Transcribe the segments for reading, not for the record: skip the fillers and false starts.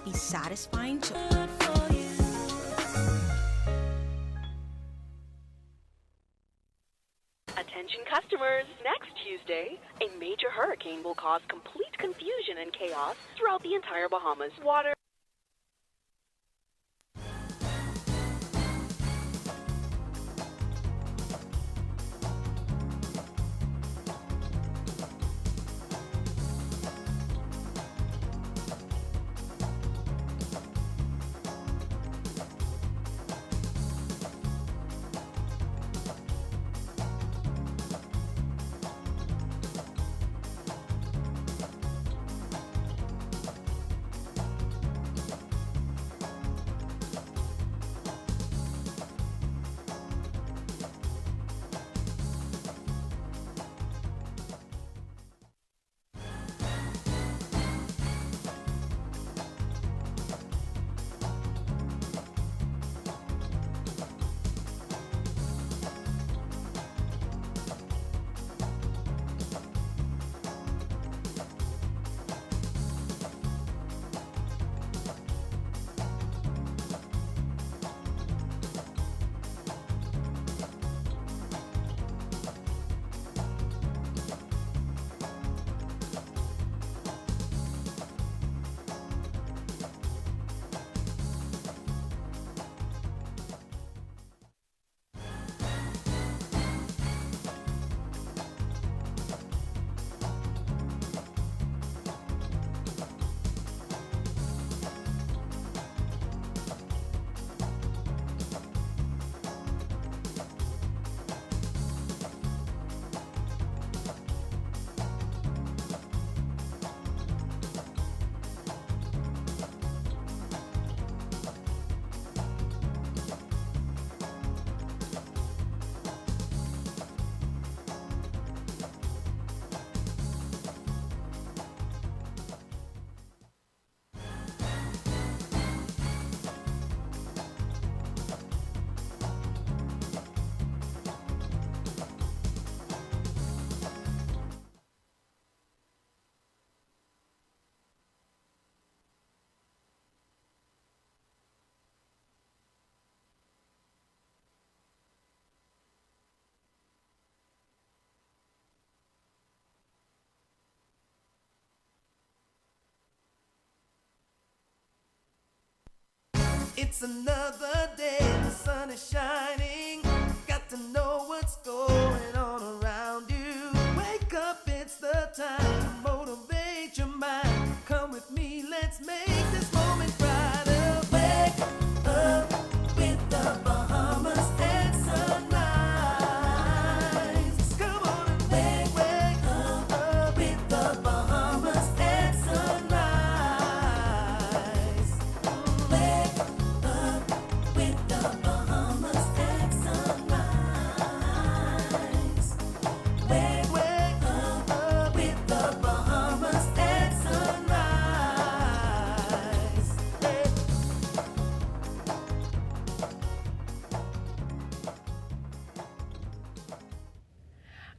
be satisfying to Attention customers, next Tuesday, a major hurricane will cause complete confusion and chaos throughout the entire Bahamas. Water. It's another day, the sun is shining. Got to know what's going on around you. Wake up, it's the time to motivate your mind. Come with me, let's make this moment brighter. Wake up with the Bahamas at sunrise. Come on and wake up with the Bahamas at sunrise. Wake up with the Bahamas at sunrise. Wake up with the Bahamas at sunrise. Hey.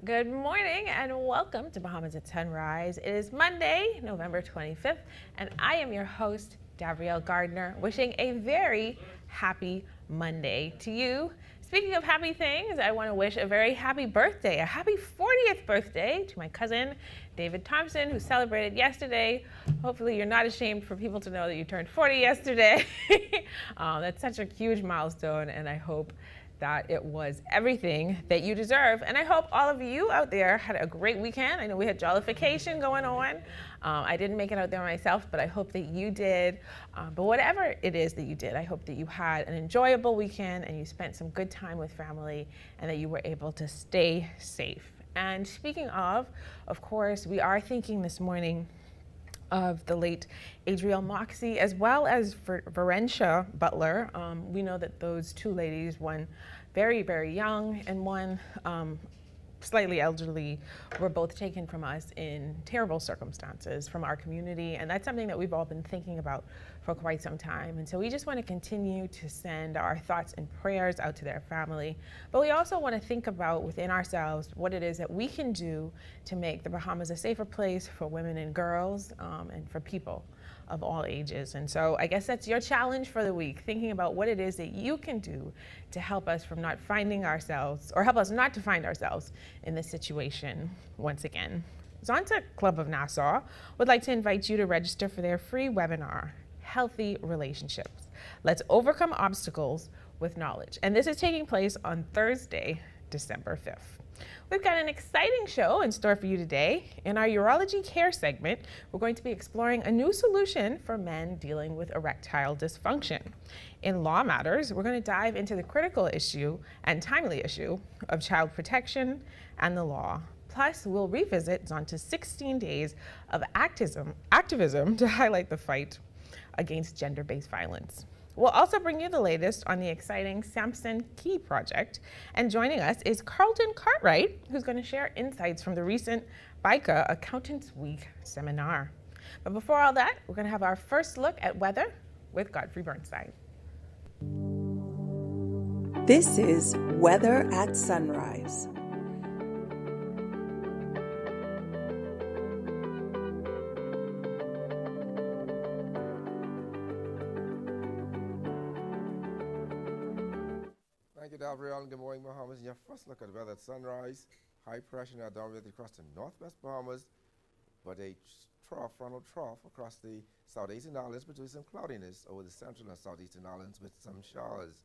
Good morning and welcome to Bahamas at Sunrise. It is Monday, November 25th, and I am your host, Davriel Gardner, wishing a very happy Monday to you. Speaking of happy things, I want to wish a very happy birthday, a happy 40th birthday to my cousin, David Thompson, who celebrated yesterday. Hopefully you're not ashamed for people to know that you turned 40 yesterday. That's such a huge milestone, and I hope that it was everything that you deserve. And I hope all of you out there had a great weekend. I know we had jollification going on. I didn't make it out there myself, but I hope that you did. But whatever it is that you did, I hope that you had an enjoyable weekend and you spent some good time with family and that you were able to stay safe. And speaking of course, we are thinking this morning of the late Adriel Moxie, as well as Varentia Butler. We know that those two ladies, one very, very young and one slightly elderly, were both taken from us in terrible circumstances from our community. And that's something that we've all been thinking about for quite some time. And so we just want to continue to send our thoughts and prayers out to their family. But we also want to think about within ourselves what it is that we can do to make the Bahamas a safer place for women and girls and for people. of all ages. And so I guess that's your challenge for the week, thinking about what it is that you can do to help us from not finding ourselves, or help us not to find ourselves in this situation once again. Zonta Club of Nassau would like to invite you to register for their free webinar, Healthy Relationships. Let's overcome obstacles with knowledge. And this is taking place on Thursday, December 5th. We've got an exciting show in store for you today. In our Urology Care segment, we're going to be exploring a new solution for men dealing with erectile dysfunction. In Law Matters, we're going to dive into the critical issue and timely issue of child protection and the law. Plus, we'll revisit Zonta's 16 days of activism to highlight the fight against gender-based violence. We'll also bring you the latest on the exciting Samson Key project. And joining us is Carlton Cartwright, who's going to share insights from the recent BICA Accountants Week seminar. But before all that, we're going to have our first look at weather with Godfrey Burnside. This is Weather at Sunrise. Thank you, Gabrielle. Good morning, Bahamas. Your first look at weather at sunrise. High pressure now downriver across the northwest Bahamas, but a frontal trough across the southeastern islands, between some cloudiness over the central and southeastern islands with some showers.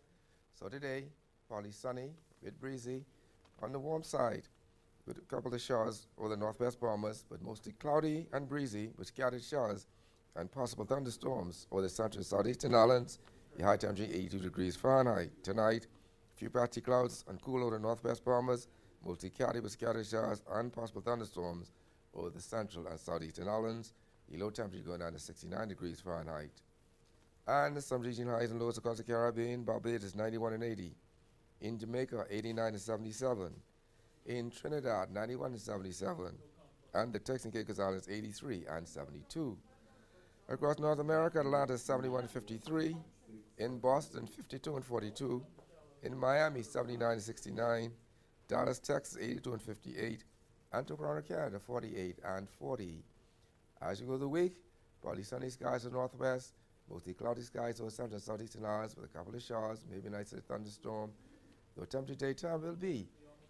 So today, partly sunny, a bit breezy, on the warm side, with a couple of showers over the northwest Bahamas, but mostly cloudy and breezy with scattered showers and possible thunderstorms over the central and southeastern islands. The high temperature 82 degrees Fahrenheit. Tonight, few patchy clouds and cool over the northwest Bahamas, mostly cloudy with scattered showers and possible thunderstorms over the central and southeastern islands. The low temperature going down to 69 degrees Fahrenheit. And some regional highs and lows across the Caribbean. Barbados 91 and 80. In Jamaica 89 and 77. In Trinidad 91 and 77. And the Turks and Caicos Islands 83 and 72. Across North America, Atlanta 71 and 53. In Boston 52 and 42. In Miami, 79 and 69, Dallas, Texas, 82 and 58, and Toronto, Canada, 48 and 40. As you go the week, partly sunny skies in the northwest, mostly cloudy skies over central and southeastern islands with a couple of showers, maybe a nice thunderstorm. The temperature daytime will be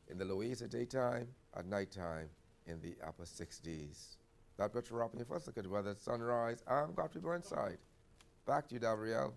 in the low 80s at daytime, at nighttime in the upper 60s. That better wrap in your first look at weather at sunrise. I'm Godfrey Burnside. Back to you, Gabrielle.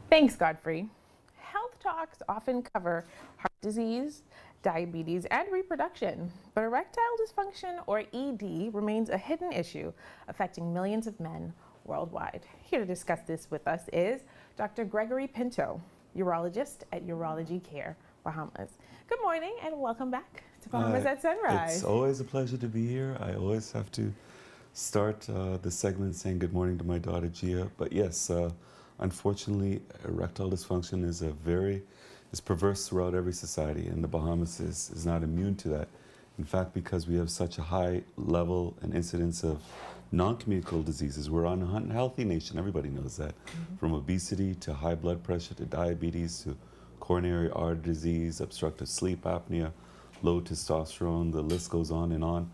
Thanks, Godfrey. Health talks often cover heart disease, diabetes, and reproduction, but erectile dysfunction, or ED, remains a hidden issue affecting millions of men worldwide. Here to discuss this with us is Dr. Gregory Pinto, urologist at Urology Care, Bahamas. Good morning and welcome back to Bahamas at Sunrise. It's always a pleasure to be here. I always have to start the segment saying good morning to my daughter Gia, but yes, unfortunately, erectile dysfunction is perverse throughout every society, and the Bahamas is not immune to that. In fact, because we have such a high level and incidence of non-communicable diseases, we're an unhealthy nation. Everybody knows that. From obesity to high blood pressure to diabetes to coronary artery disease, obstructive sleep apnea, low testosterone, the list goes on and on.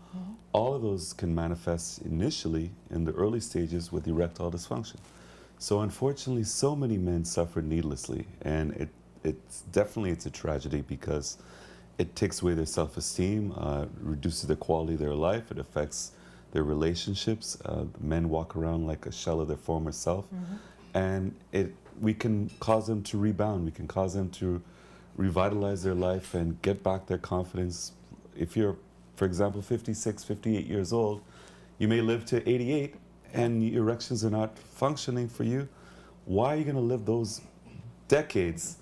All of those can manifest initially in the early stages with erectile dysfunction. So unfortunately, so many men suffer needlessly, and it's a tragedy because it takes away their self-esteem, reduces the quality of their life, it affects their relationships. Men walk around like a shell of their former self, and we can cause them to rebound, we can cause them to revitalize their life and get back their confidence. If you're, for example, 56, 58 years old, you may live to 88, and your erections are not functioning for you. Why are you going to live those decades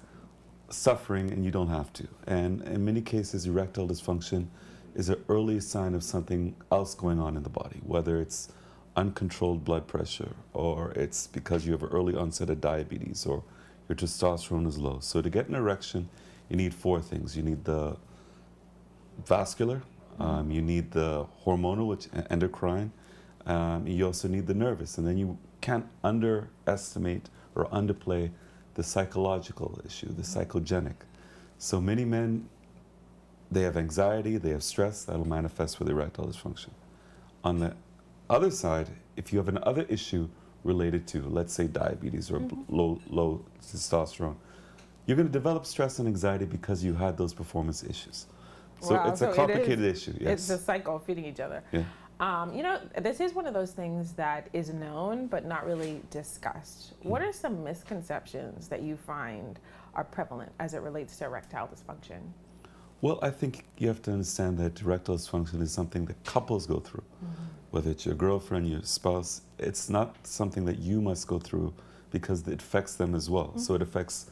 suffering and you don't have to? And in many cases, erectile dysfunction is an early sign of something else going on in the body, whether it's uncontrolled blood pressure, or it's because you have an early onset of diabetes, or your testosterone is low. So to get an erection, you need four things. You need the vascular You need the hormonal, which endocrine. You also need the nervous, and then you can't underestimate or underplay the psychological issue, the psychogenic. So many men, they have anxiety, they have stress, that'll manifest with erectile dysfunction. On the other side, if you have another issue related to, let's say, diabetes or low testosterone, you're going to develop stress and anxiety because you had those performance issues. So Wow, it's a complicated issue. Yes. It's a cycle of feeding each other. Yeah. You know, this is one of those things that is known but not really discussed. What are some misconceptions that you find are prevalent as it relates to erectile dysfunction? Well, I think you have to understand that erectile dysfunction is something that couples go through. Whether it's your girlfriend, your spouse, it's not something that you must go through because it affects them as well. So it affects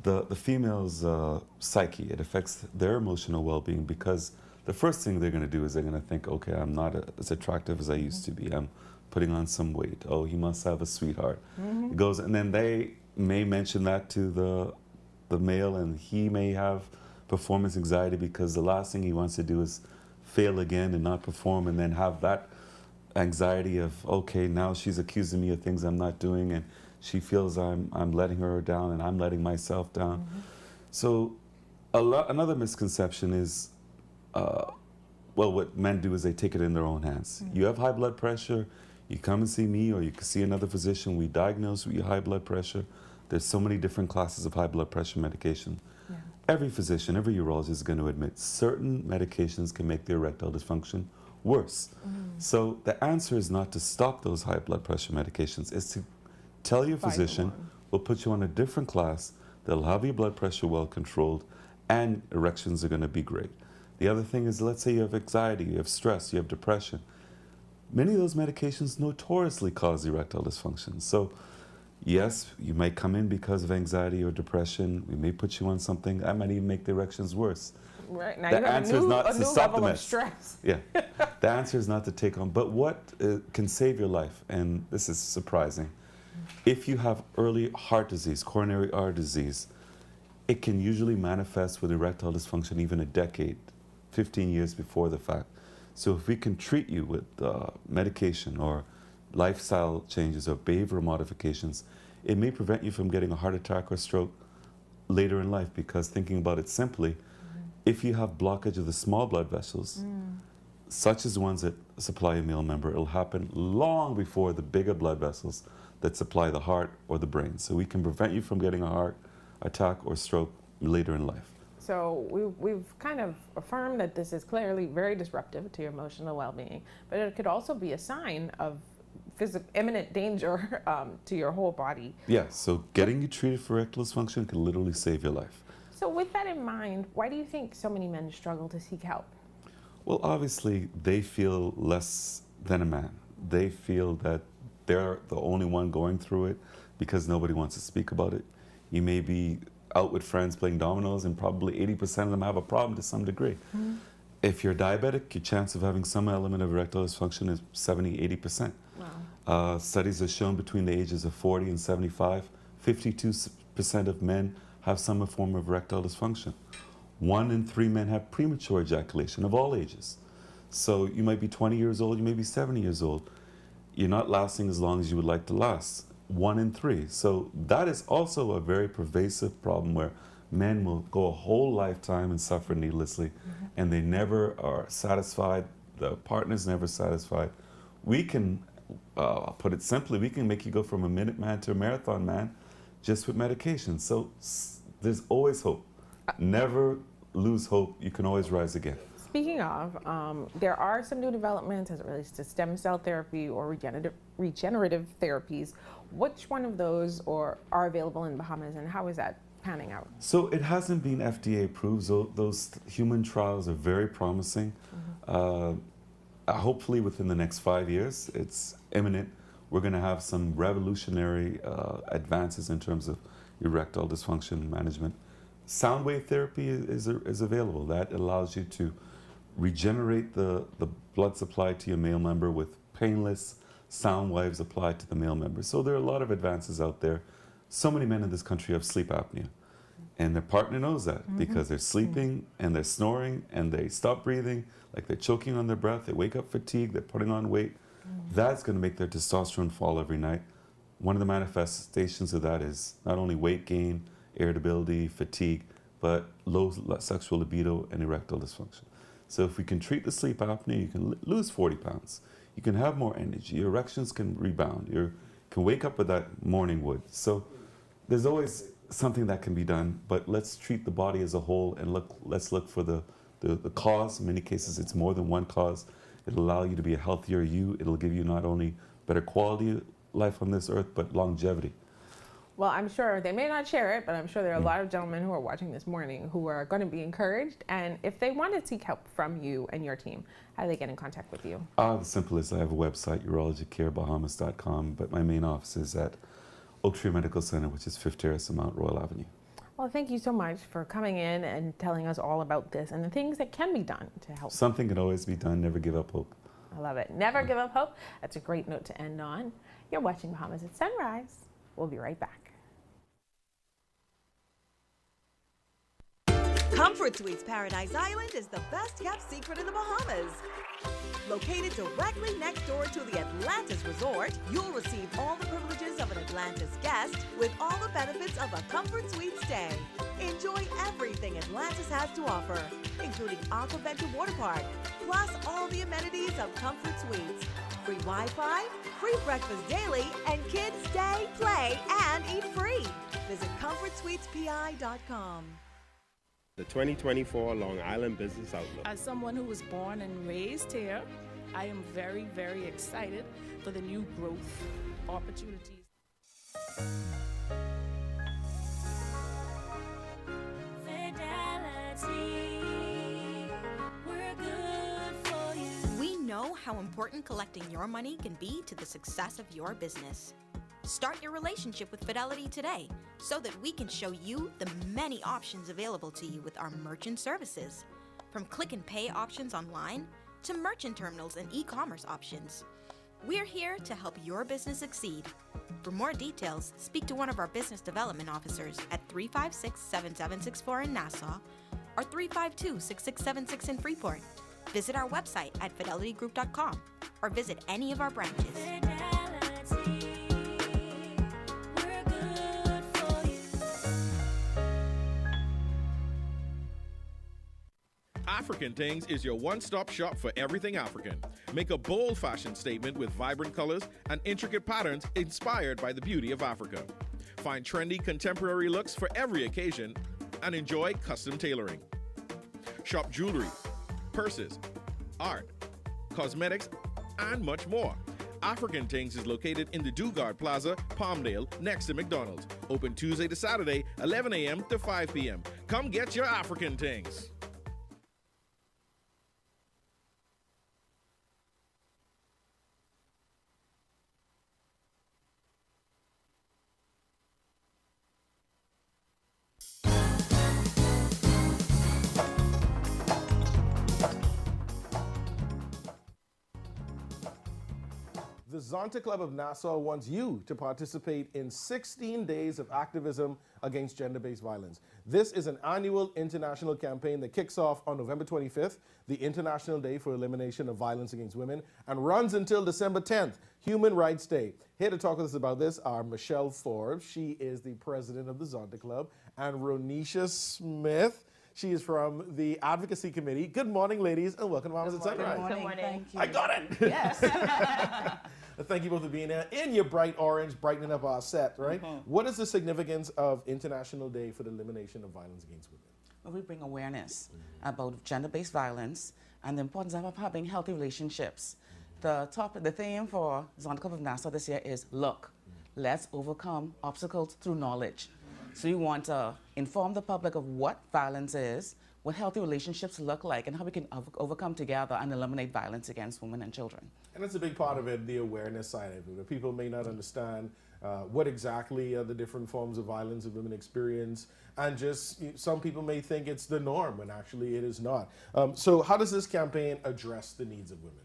the female's psyche. It affects their emotional well-being because the first thing they're going to do is they're going to think, okay, I'm not as attractive as I used to be. I'm putting on some weight. Oh, he must have a sweetheart. It goes, and then they may mention that to the male, and he may have performance anxiety because the last thing he wants to do is fail again and not perform, and then have that anxiety of, okay, now she's accusing me of things I'm not doing, and she feels I'm letting her down and I'm letting myself down. So another misconception is, well, what men do is they take it in their own hands. You have high blood pressure, you come and see me, or you can see another physician, we diagnose with your high blood pressure. There's so many different classes of high blood pressure medication. Every physician, every urologist is going to admit certain medications can make the erectile dysfunction worse. So the answer is not to stop those high blood pressure medications, it's to tell your physician, we'll put you on a different class that'll have your blood pressure well controlled and erections are going to be great. The other thing is, let's say you have anxiety, you have stress, you have depression. Many of those medications notoriously cause erectile dysfunction. So yes, you might come in because of anxiety or depression. We may put you on something that might even make the erections worse. Right, now The you have answer is not a to new stop the level of meds. stress. Yeah, the answer is not to take on, but what can save your life, and this is surprising, if you have early heart disease, coronary artery disease, it can usually manifest with erectile dysfunction even a decade, 15 years before the fact. So if we can treat you with medication or lifestyle changes or behavioral modifications, it may prevent you from getting a heart attack or stroke later in life, because thinking about it simply, if you have blockage of the small blood vessels, such as ones that supply a male member, it'll happen long before the bigger blood vessels that supply the heart or the brain. So we can prevent you from getting a heart attack or stroke later in life. So we've kind of affirmed that this is clearly very disruptive to your emotional well-being, but it could also be a sign of imminent danger to your whole body. Yeah, so getting you treated for erectile dysfunction can literally save your life. So with that in mind, why do you think so many men struggle to seek help? Well, obviously, they feel less than a man. They feel that they're the only one going through it because nobody wants to speak about it. You may be out with friends playing dominoes, and probably 80% of them have a problem to some degree. If you're diabetic, your chance of having some element of erectile dysfunction is 70, 80%. Wow. Studies have shown between the ages of 40 and 75, 52% of men have some form of erectile dysfunction. 1 in 3 men have premature ejaculation of all ages. So you might be 20 years old, you may be 70 years old. You're not lasting as long as you would like to last. 1 in 3. So that is also a very pervasive problem where men will go a whole lifetime and suffer needlessly, and they never are satisfied. The partner's never satisfied. We can, I'll put it simply, we can make you go from a minute man to a marathon man just with medication. So there's always hope. Never lose hope. You can always rise again. Speaking of, there are some new developments as it relates to stem cell therapy or regenerative therapies. Which one of those are available in Bahamas, and how is that panning out? So it hasn't been FDA approved. So those human trials are very promising. Hopefully within the next 5 years, it's imminent. We're going to have some revolutionary advances in terms of erectile dysfunction management. Sound wave therapy is available. That allows you to regenerate the blood supply to your male member with painless sound waves applied to the male member. So there are a lot of advances out there. So many men in this country have sleep apnea. And their partner knows that because they're sleeping and they're snoring and they stop breathing, like they're choking on their breath, they wake up fatigued, they're putting on weight. That's going to make their testosterone fall every night. One of the manifestations of that is not only weight gain, irritability, fatigue, but low sexual libido and erectile dysfunction. So if we can treat the sleep apnea, you can lose 40 pounds. You can have more energy. Your erections can rebound. You can wake up with that morning wood. So there's always something that can be done, but let's treat the body as a whole and let's look for the cause. In many cases, it's more than one cause. It'll allow you to be a healthier you. It'll give you not only better quality of life on this earth, but longevity. Well, I'm sure they may not share it, but I'm sure there are a lot of gentlemen who are watching this morning who are going to be encouraged. And if they want to seek help from you and your team, how do they get in contact with you? The simplest, I have a website, urologycarebahamas.com, but my main office is at Oak Tree Medical Center, which is 5th Terrace and Mount Royal Avenue. Well, thank you so much for coming in and telling us all about this and the things that can be done to help. Something can always be done. Never give up hope. I love it. Never give up hope. That's a great note to end on. You're watching Bahamas at Sunrise. We'll be right back. Comfort Suites Paradise Island is the best kept secret in the Bahamas. Located directly next door to the Atlantis Resort, you'll receive all the privileges of an Atlantis guest with all the benefits of a Comfort Suite stay. Enjoy everything Atlantis has to offer, including Aquaventure Water Park, plus all the amenities of Comfort Suites. Free Wi-Fi, free breakfast daily, and kids stay, play, and eat free. Visit ComfortSuitesPI.com. The 2024 Long Island Business Outlook. As someone who was born and raised here, I am very, very excited for the new growth opportunities. We know how important collecting your money can be to the success of your business. Start your relationship with Fidelity today so that we can show you the many options available to you with our merchant services. From click and pay options online to merchant terminals and e-commerce options. We're here to help your business succeed. For more details, speak to one of our business development officers at 356-7764 in Nassau or 352-6676 in Freeport. Visit our website at fidelitygroup.com or visit any of our branches. African Things is your one-stop shop for everything African. Make a bold fashion statement with vibrant colors and intricate patterns inspired by the beauty of Africa. Find trendy contemporary looks for every occasion and enjoy custom tailoring. Shop jewelry, purses, art, cosmetics, and much more. African Things is located in the Dugard Plaza, Palmdale, next to McDonald's. Open Tuesday to Saturday, 11 a.m. to 5 p.m. Come get your African Things. The Zonta Club of Nassau wants you to participate in 16 days of activism against gender-based violence. This is an annual international campaign that kicks off on November 25th, the International Day for Elimination of Violence Against Women, and runs until December 10th, Human Rights Day. Here to talk with us about this are Michelle Forbes. She is the president of the Zonta Club, and Ronisha Smith. She is from the Advocacy Committee. Good morning, ladies, and welcome to Bahamas at Sunrise. Good morning. Thank you. I got it. Yes. Thank you both for being here in your bright orange, brightening up our set, right? What is the significance of International Day for the Elimination of Violence Against Women? Well, we bring awareness about gender-based violence and the importance of having healthy relationships. The theme for Zonta Club of Nassau this year is look. Let's overcome obstacles through knowledge. So we want to inform the public of what violence is, what healthy relationships look like, and how we can overcome together and eliminate violence against women and children. And that's a big part of it, the awareness side of it. People may not understand what exactly are the different forms of violence that women experience, and just some people may think it's the norm when actually it is not. So how does this campaign address the needs of women?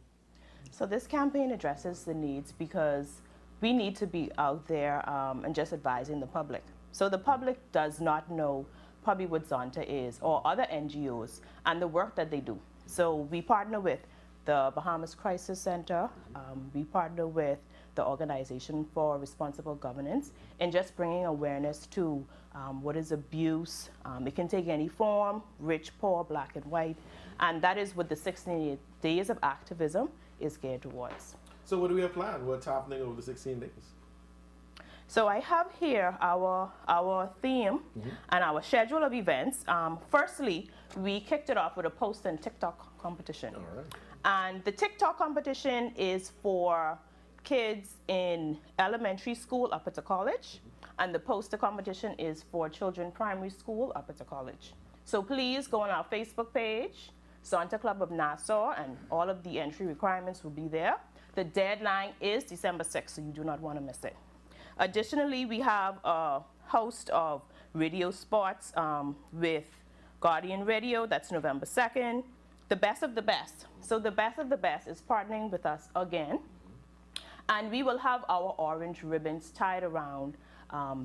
So this campaign addresses the needs because we need to be out there and just advising the public. So the public does not know probably what Zonta is, or other NGOs, and the work that they do. So we partner with the Bahamas Crisis Center. We partner with the Organization for Responsible Governance in just bringing awareness to what is abuse. It can take any form, rich, poor, black and white, and that is what the 16 days of activism is geared towards. So what do we have planned? What's happening over the 16 days? So I have here our theme and our schedule of events. Firstly, we kicked it off with a post and TikTok competition. All right. And the TikTok competition is for kids in elementary school up to college, and the poster competition is for children primary school up to college. So please go on our Facebook page, Zonta Club of Nassau, and all of the entry requirements will be there. The deadline is December 6th, so you do not want to miss it. Additionally, we have a host of radio spots with Guardian Radio. That's November 2nd. The Best of the Best. So the Best of the Best is partnering with us again. And we will have our orange ribbons tied around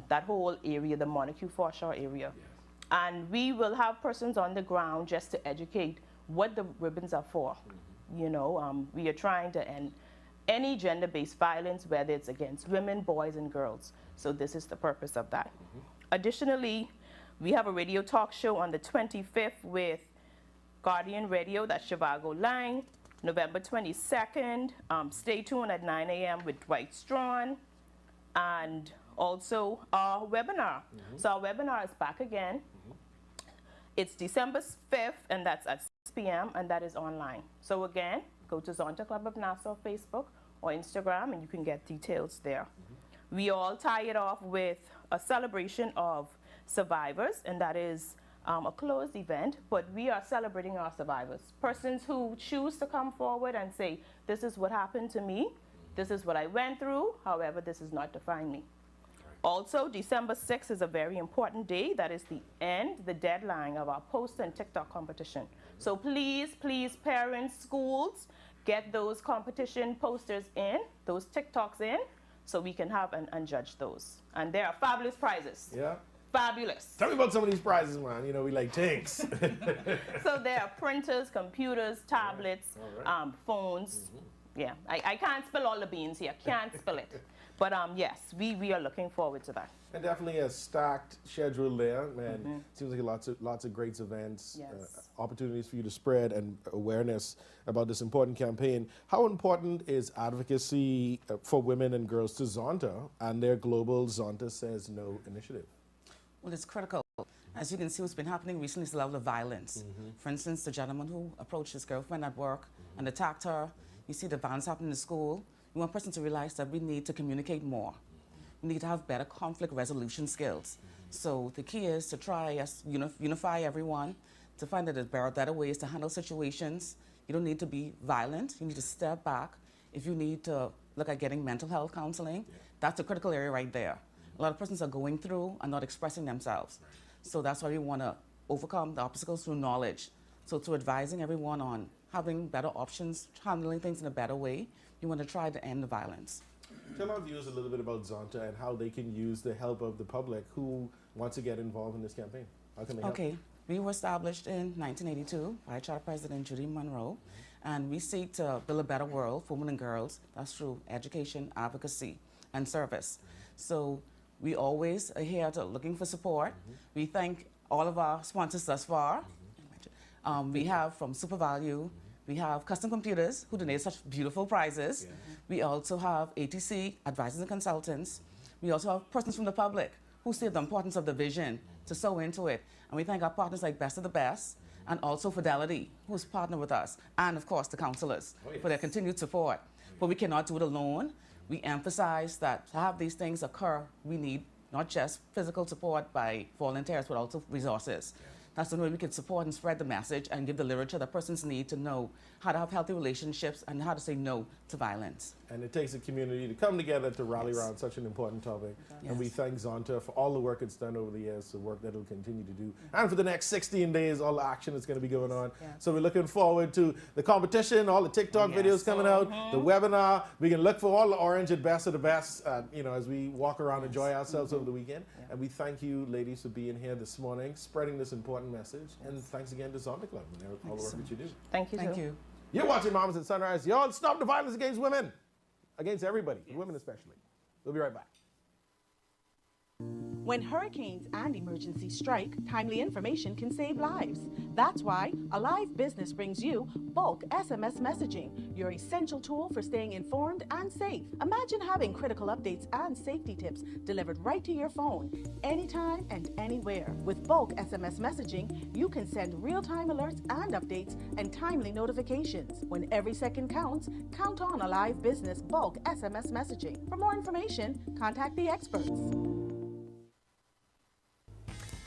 that whole area, the Montague Foreshore area. Yes. And we will have persons on the ground just to educate what the ribbons are for. You know, we are trying to end any gender-based violence, whether it's against women, boys, and girls. So this is the purpose of that. Additionally, we have a radio talk show on the 25th with Guardian Radio, that's Chivago Line, November 22nd. Stay tuned at 9 a.m. with Dwight Strawn, and also our webinar. So our webinar is back again. It's December 5th, and that's at 6 p.m., and that is online. So again, go to Zonta Club of Nassau Facebook or Instagram, and you can get details there. We all tie it off with a celebration of survivors, and that is a closed event, but we are celebrating our survivors. Persons who choose to come forward and say, this is what happened to me, this is what I went through, however, this is not define me. Also, December 6th is a very important day. That is the deadline of our post and TikTok competition. So please, please, parents, schools, get those competition posters in, those TikToks in, so we can have and judge those. And there are fabulous prizes. Yeah. Fabulous. Tell me about some of these prizes, man. You know, we like tanks. So there are printers, computers, tablets, phones. Yeah, I can't spill all the beans here. Can't spill it. But yes, we are looking forward to that. And definitely a stacked schedule there, man. Seems like lots of great events, opportunities for you to spread and awareness about this important campaign. How important is advocacy for women and girls to Zonta and their global Zonta Says No initiative? Well, it's critical. As you can see, what's been happening recently is the level of violence. For instance, the gentleman who approached his girlfriend at work and attacked her. You see the violence happening in school. We want persons to realize that we need to communicate more. We need to have better conflict resolution skills. So the key is to try to unify everyone, to find that there are better ways to handle situations. You don't need to be violent. You need to step back. If you need to look at getting mental health counseling, that's a critical area right there. A lot of persons are going through and not expressing themselves. So that's why we want to overcome the obstacles through knowledge. So through advising everyone on having better options, handling things in a better way, you want to try to end the violence. Tell our viewers a little bit about Zonta and how they can use the help of the public who wants to get involved in this campaign. How can they help? Okay, we were established in 1982 by Charter President Judy Monroe, and we seek to build a better world for women and girls. That's through education, advocacy, and service. So we always are here looking for support. We thank all of our sponsors thus far. We have from SuperValue, we have Custom Computers, who donate such beautiful prizes. We also have ATC, Advisors and Consultants. We also have persons from the public who see the importance of the vision to sow into it. And we thank our partners like Best of the Best, and also Fidelity, who's partnered with us, and of course the counselors for their continued support. But we cannot do it alone. We emphasize that to have these things occur, we need not just physical support by volunteers, but also resources. That's the way we can support and spread the message and give the literature that persons need to know how to have healthy relationships and how to say no to violence. And it takes a community to come together to rally around such an important topic. And we thank Zonta for all the work it's done over the years, the work that it'll continue to do. And for the next 16 days, all the action is going to be going on. So we're looking forward to the competition, all the TikTok videos coming out, the webinar. We can look for all the orange and best of the best, you know, as we walk around, enjoy ourselves over the weekend. And we thank you, ladies, for being here this morning, spreading this important message. And thanks again to Zonta Club and all the work that you do. Thank you. Thank you. You're watching Mamas at Sunrise. Y'all stop the violence against women. Against everybody, women especially. We'll be right back. When hurricanes and emergencies strike, timely information can save lives. That's why Alive Business brings you bulk SMS messaging, your essential tool for staying informed and safe. Imagine having critical updates and safety tips delivered right to your phone, anytime and anywhere. With bulk SMS messaging, you can send real-time alerts and updates and timely notifications. When every second counts, count on Alive Business bulk SMS messaging. For more information, contact the experts.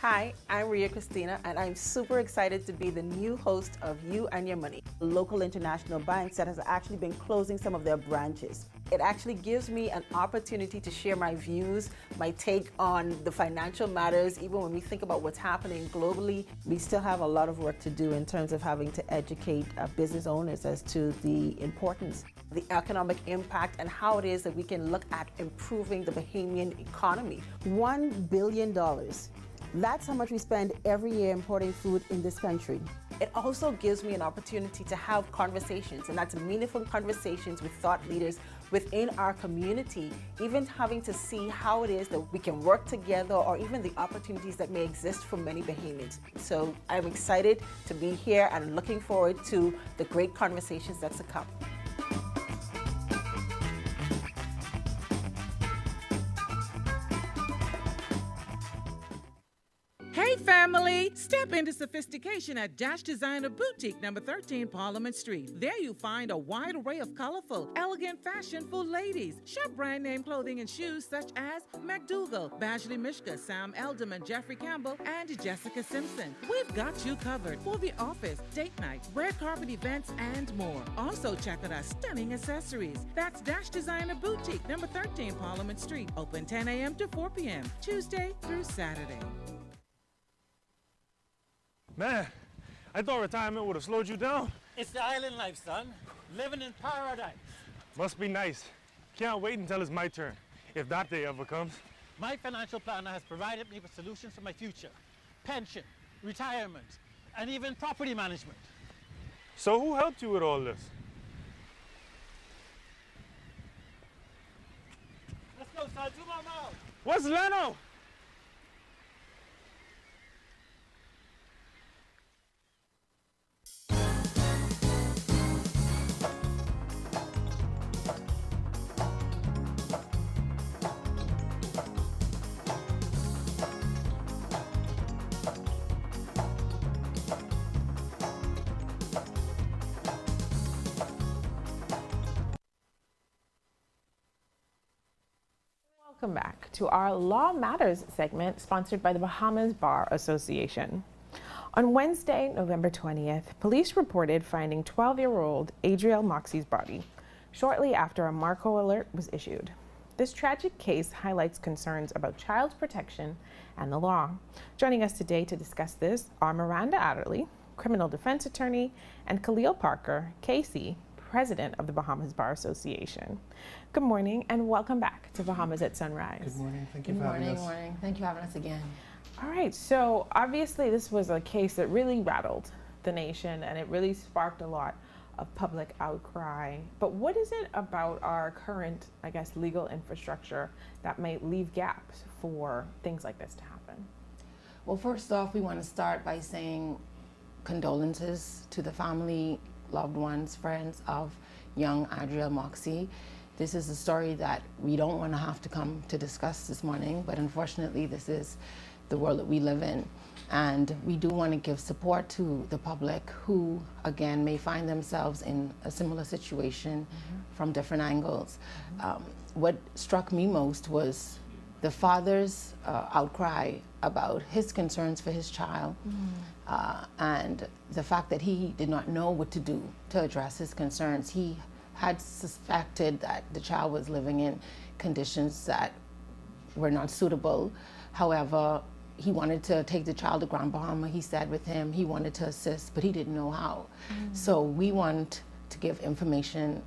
Hi, I'm Ria Christina, and I'm super excited to be the new host of You and Your Money, local international banks that has actually been closing some of their branches. It actually gives me an opportunity to share my views, my take on the financial matters. Even when we think about what's happening globally, we still have a lot of work to do in terms of having to educate business owners as to the importance, the economic impact, and how it is that we can look at improving the Bahamian economy. $1 billion. That's how much we spend every year importing food in this country. It also gives me an opportunity to have conversations, and that's meaningful conversations with thought leaders within our community, even having to see how it is that we can work together or even the opportunities that may exist for many Bahamians. So I'm excited to be here and looking forward to the great conversations that's to come. Hey family, step into sophistication at Dash Designer Boutique, number 13 Parliament Street. There you find a wide array of colorful, elegant fashion for ladies. Shop brand name clothing and shoes such as McDougal, Bashley Mishka, Sam Elderman, Jeffrey Campbell, and Jessica Simpson. We've got you covered for the office, date night, red carpet events, and more. Also check out our stunning accessories. That's Dash Designer Boutique, number 13 Parliament Street. Open 10 a.m. to 4 p.m., Tuesday through Saturday. Man, I thought retirement would have slowed you down. It's the island life, son. Living in paradise. Must be nice. Can't wait until it's my turn, if that day ever comes. My financial planner has provided me with solutions for my future. Pension, retirement, and even property management. So who helped you with all this? Let's go, son. Do my mouth. What's Leno? Welcome back to our Law Matters segment sponsored by the Bahamas Bar Association. On Wednesday, November 20th, police reported finding 12-year-old Adriel Moxie's body shortly after a Marco alert was issued. This tragic case highlights concerns about child protection and the law. Joining us today to discuss this are Miranda Adderley, criminal defense attorney, and Khalil Parker, KC, president of the Bahamas Bar Association. Good morning and welcome back to Bahamas at Sunrise. Good morning. Thank you for having us. Good morning. Thank you for having us again. All right, so obviously this was a case that really rattled the nation and it really sparked a lot of public outcry. But what is it about our current, I guess, legal infrastructure that may leave gaps for things like this to happen? Well, first off, we want to start by saying condolences to the family, loved ones, friends of young Adriel Moxie. This is a story that we don't want to have to come to discuss this morning, but unfortunately this is the world that we live in. And we do want to give support to the public who, again, may find themselves in a similar situation from different angles. What struck me most was the father's outcry about his concerns for his child, and the fact that he did not know what to do to address his concerns. He had suspected that the child was living in conditions that were not suitable. However, he wanted to take the child to Grand Bahama. He sat with him. He wanted to assist, but he didn't know how. So we want to give information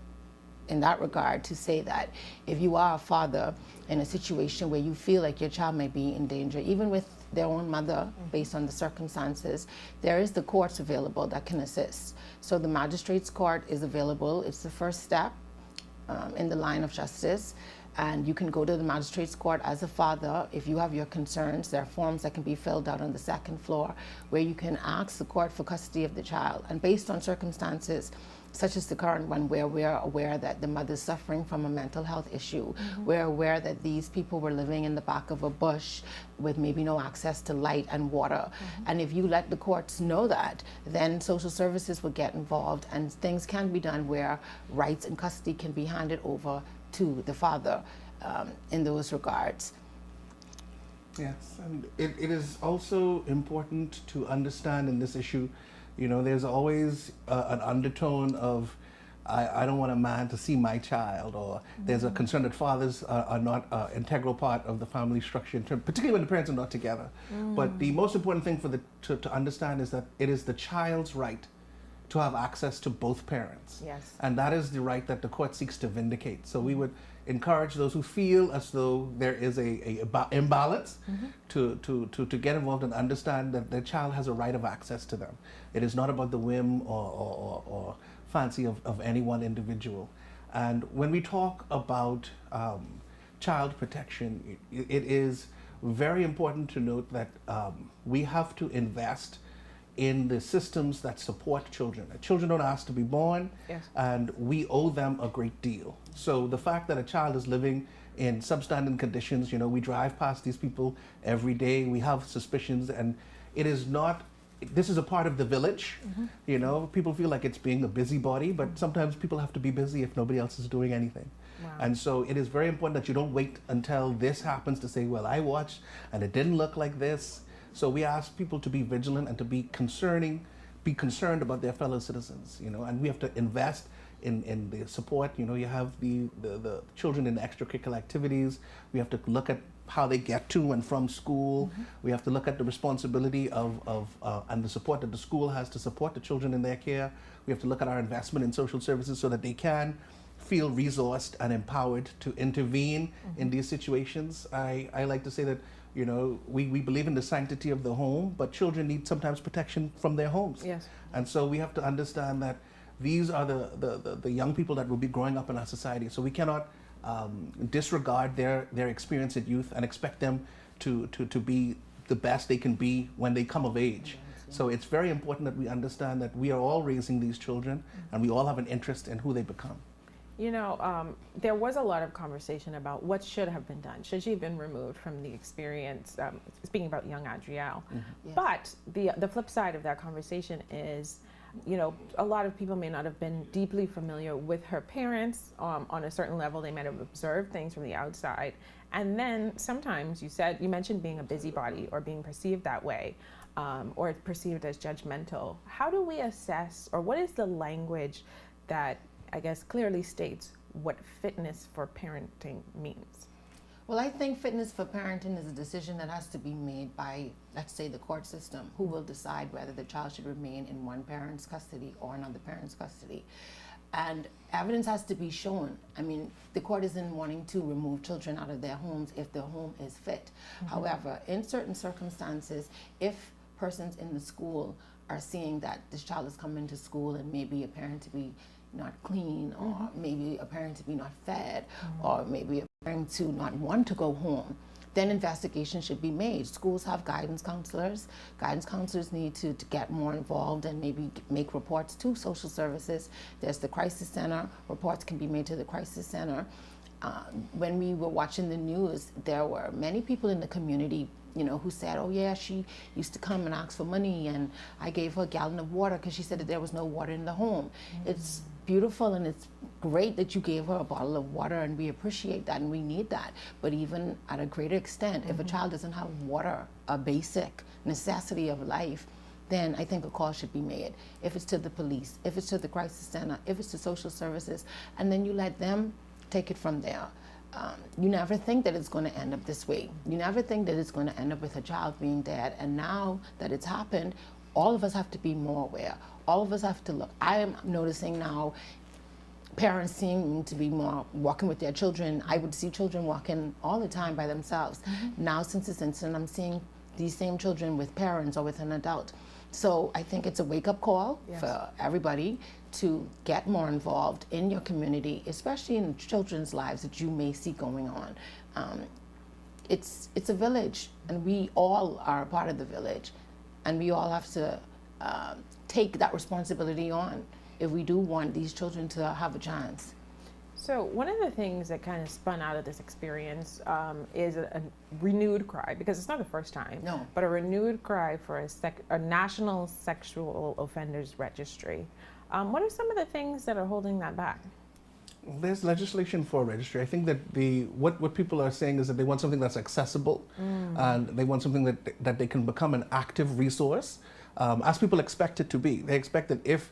in that regard to say that if you are a father in a situation where you feel like your child may be in danger, even with their own mother, based on the circumstances, there is the courts available that can assist. So the magistrate's court is available. It's the first step in the line of justice. And you can go to the magistrate's court as a father. If you have your concerns, there are forms that can be filled out on the second floor where you can ask the court for custody of the child. And based on circumstances such as the current one, where we're aware that the mother's suffering from a mental health issue, we're aware that these people were living in the back of a bush with maybe no access to light and water. And if you let the courts know that, then social services will get involved and things can be done where rights and custody can be handed over to the father in those regards. Yes, and it is also important to understand in this issue, you know, there's always an undertone of, I don't want a man to see my child, or there's a concern that fathers are not an integral part of the family structure, particularly when the parents are not together. But the most important thing for to understand is that it is the child's right to have access to both parents. Yes. And that is the right that the court seeks to vindicate. So we would encourage those who feel as though there is a imbalance to get involved and understand that their child has a right of access to them. It is not about the whim or fancy of any one individual. And when we talk about child protection, it is very important to note that we have to invest in the systems that support children. Children don't ask to be born, and we owe them a great deal. So the fact that a child is living in substandard conditions, you know, we drive past these people every day, we have suspicions, and it is not, this is a part of the village. You know, people feel like it's being a busybody, but sometimes people have to be busy if nobody else is doing anything. And so it is very important that you don't wait until this happens to say, well, I watched and it didn't look like this. So we ask people to be vigilant and to be concerned about their fellow citizens, you know, and we have to invest in the support. You know, you have the children in extracurricular activities. We have to look at how they get to and from school. We have to look at the responsibility of and the support that the school has to support the children in their care. We have to look at our investment in social services so that they can feel resourced and empowered to intervene in these situations. I like to say that, you know, we believe in the sanctity of the home, but children need sometimes protection from their homes. Yes. And so we have to understand that these are the young people that will be growing up in our society. So we cannot disregard their experience at youth and expect them to be the best they can be when they come of age. So it's very important that we understand that we are all raising these children and we all have an interest in who they become. You know, there was a lot of conversation about what should have been done. Should she have been removed from the experience, speaking about young Adrielle. Yes. But the flip side of that conversation is, you know, a lot of people may not have been deeply familiar with her parents. On a certain level, they might have observed things from the outside. And then sometimes you mentioned being a busybody or being perceived that way, or perceived as judgmental. How do we assess, or what is the language that I guess clearly states what fitness for parenting means? Well, I think fitness for parenting is a decision that has to be made by, let's say, the court system, who will decide whether the child should remain in one parent's custody or another parent's custody. And evidence has to be shown. I mean, the court isn't wanting to remove children out of their homes if their home is fit. However, in certain circumstances, if persons in the school are seeing that this child is coming to school and maybe a parent to be not clean, or maybe a parent to be not fed, or maybe a parent to not want to go home, then investigation should be made. Schools have guidance counselors. Guidance counselors need to get more involved and maybe make reports to social services. There's the crisis center. Reports can be made to the crisis center. When we were watching the news, there were many people in the community, you know, who said, oh yeah, she used to come and ask for money and I gave her a gallon of water because she said that there was no water in the home. It's beautiful and it's great that you gave her a bottle of water, and we appreciate that and we need that. But even at a greater extent, if a child doesn't have water, a basic necessity of life, then I think a call should be made. If it's to the police, if it's to the crisis center, if it's to social services, and then you let them take it from there. You never think that it's going to end up this way. You never think that it's going to end up with a child being dead. And now that it's happened, all of us have to be more aware. All of us have to look. I am noticing now parents seem to be more walking with their children. I would see children walking all the time by themselves. Now, since this incident, I'm seeing these same children with parents or with an adult. So I think it's a wake-up call for everybody to get more involved in your community, especially in children's lives that you may see going on. It's a village, and we all are a part of the village, and we all have to take that responsibility on if we do want these children to have a chance. So one of the things that kind of spun out of this experience is a renewed cry, because it's not the first time, but a renewed cry for a national sexual offenders registry. What are some of the things that are holding that back? There's legislation for a registry. I think that what people are saying is that they want something that's accessible, and they want something that they can become an active resource, as people expect it to be. They expect that if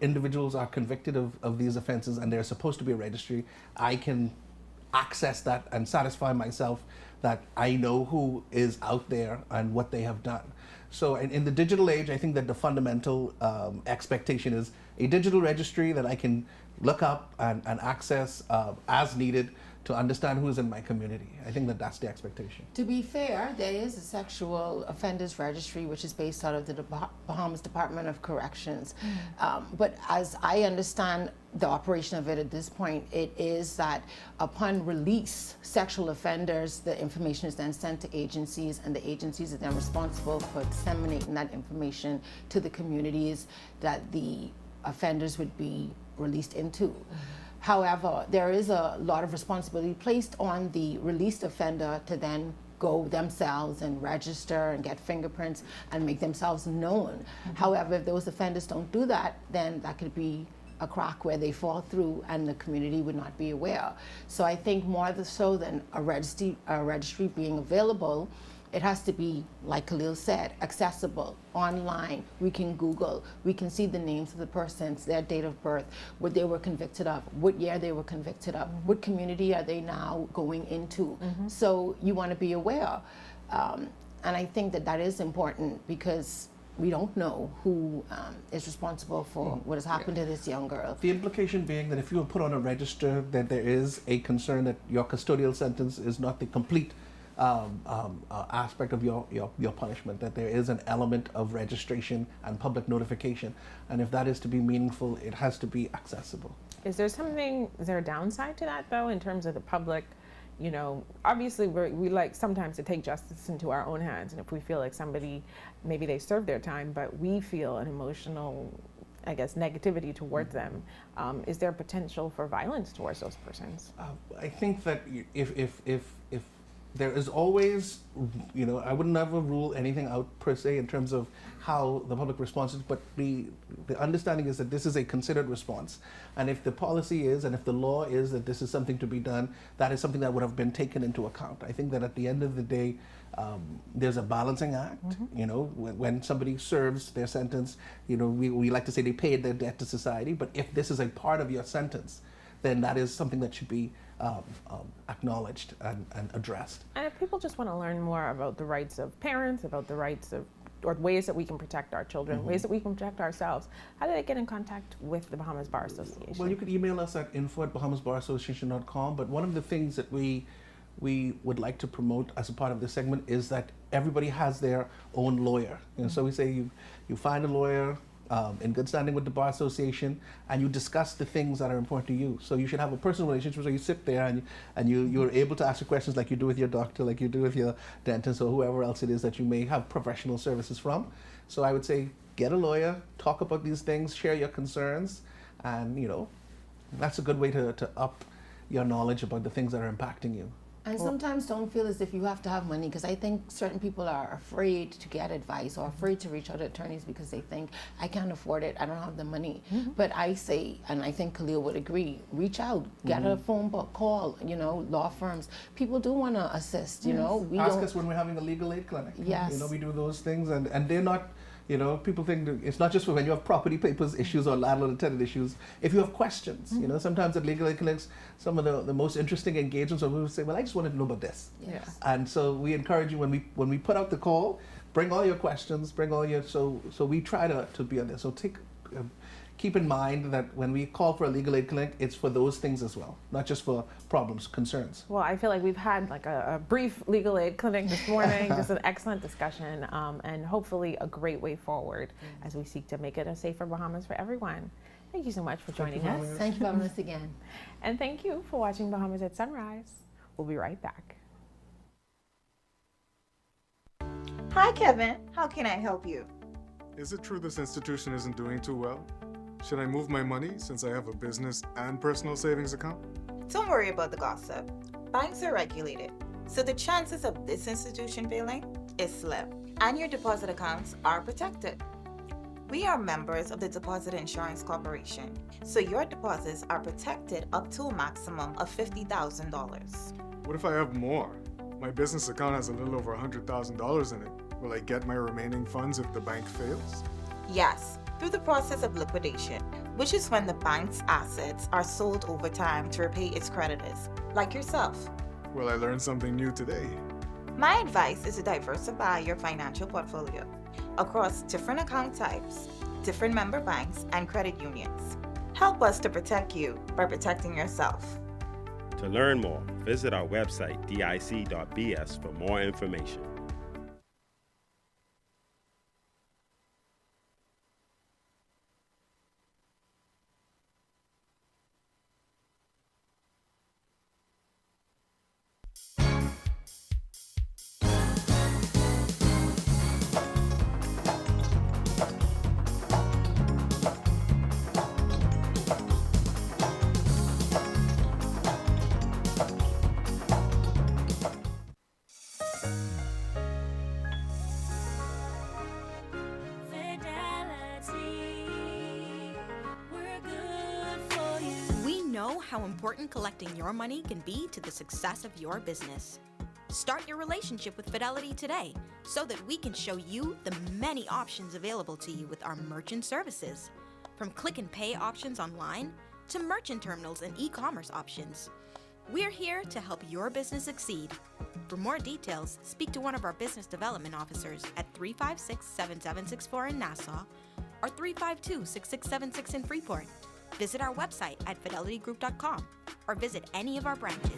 individuals are convicted of these offenses and there's supposed to be a registry, I can access that and satisfy myself that I know who is out there and what they have done. So in the digital age, I think that the fundamental expectation is a digital registry that I can look up and access as needed to understand who is in my community. I think that that's the expectation. To be fair, there is a sexual offenders registry which is based out of the Bahamas Department of Corrections. But as I understand the operation of it at this point, it is that upon release, sexual offenders, the information is then sent to agencies, and the agencies are then responsible for disseminating that information to the communities that the offenders would be released into. However, there is a lot of responsibility placed on the released offender to then go themselves and register and get fingerprints and make themselves known. However, if those offenders don't do that, then that could be a crack where they fall through and the community would not be aware. So I think more so than a registry being available, it has to be, like Khalil said, accessible, online. We can Google, we can see the names of the persons, their date of birth, what they were convicted of, what year they were convicted of, what community are they now going into. So you want to be aware. And I think that that is important, because we don't know who is responsible for what has happened to this young girl. The implication being that if you were put on a register, that there is a concern that your custodial sentence is not the complete aspect of your punishment, that there is an element of registration and public notification. And if that is to be meaningful, it has to be accessible. Is there a downside to that, though, in terms of the public? You know, obviously we like sometimes to take justice into our own hands, and if we feel like somebody, maybe they served their time, but we feel an emotional, I guess, negativity towards them, is there potential for violence towards those persons? I think that if there is always, you know, I would never rule anything out per se in terms of how the public responds, but the understanding is that this is a considered response. And if the policy is, and if the law is that this is something to be done, that is something that would have been taken into account. I think that at the end of the day, there's a balancing act. You know, when somebody serves their sentence, you know, we like to say they paid their debt to society, but if this is a part of your sentence, then that is something that should be acknowledged and addressed. And if people just want to learn more about the rights of parents, about the rights of, or ways that we can protect our children, ways that we can protect ourselves, how do they get in contact with the Bahamas Bar Association? Well, you could email us at info@bahamasbarassociation.com, but one of the things that we would like to promote as a part of this segment is that everybody has their own lawyer. And so we say you find a lawyer in good standing with the Bar Association, and you discuss the things that are important to you. So you should have a personal relationship where you sit there and you're able to ask the questions like you do with your doctor, like you do with your dentist, or whoever else it is that you may have professional services from. So I would say get a lawyer, talk about these things, share your concerns, and you know, that's a good way to up your knowledge about the things that are impacting you. And sometimes don't feel as if you have to have money, because I think certain people are afraid to get advice or afraid to reach out to attorneys because they think, I can't afford it, I don't have the money. But I say, and I think Khalil would agree, reach out, get a phone book, call, law firms. People do want to assist, We Ask us when we're having a legal aid clinic. Yes. We do those things, and they're not, people think that it's not just for when you have property papers issues or landlord and tenant issues. If you have questions, sometimes at legal aid clinics, some of the most interesting engagements where people say, well, I just wanted to know about this. Yes. And so we encourage you when we put out the call, bring all your questions, bring all your, so we try to be on there. So keep in mind that when we call for a legal aid clinic, it's for those things as well, not just for problems, concerns. Well, I feel like we've had like a brief legal aid clinic this morning, just an excellent discussion, and hopefully a great way forward as we seek to make it a safer Bahamas for everyone. Thank you so much for joining us. Thank you for having us again. And thank you for watching Bahamas at Sunrise. We'll be right back. Hi, Kevin. How can I help you? Is it true this institution isn't doing too well? Should I move my money since I have a business and personal savings account? Don't worry about the gossip. Banks are regulated, so the chances of this institution failing is slim, and your deposit accounts are protected. We are members of the Deposit Insurance Corporation, so your deposits are protected up to a maximum of $50,000. What if I have more? My business account has a little over $100,000 in it. Will I get my remaining funds if the bank fails? Yes, through the process of liquidation, which is when the bank's assets are sold over time to repay its creditors, like yourself. Well, I learned something new today. My advice is to diversify your financial portfolio across different account types, different member banks, and credit unions. Help us to protect you by protecting yourself. To learn more, visit our website, dic.bs, for more information. How important collecting your money can be to the success of your business. Start your relationship with Fidelity today so that we can show you the many options available to you with our merchant services. From click and pay options online to merchant terminals and e-commerce options. We're here to help your business succeed. For more details, speak to one of our business development officers at 356-7764 in Nassau or 352-6676 in Freeport. Visit our website at fidelitygroup.com or visit any of our branches.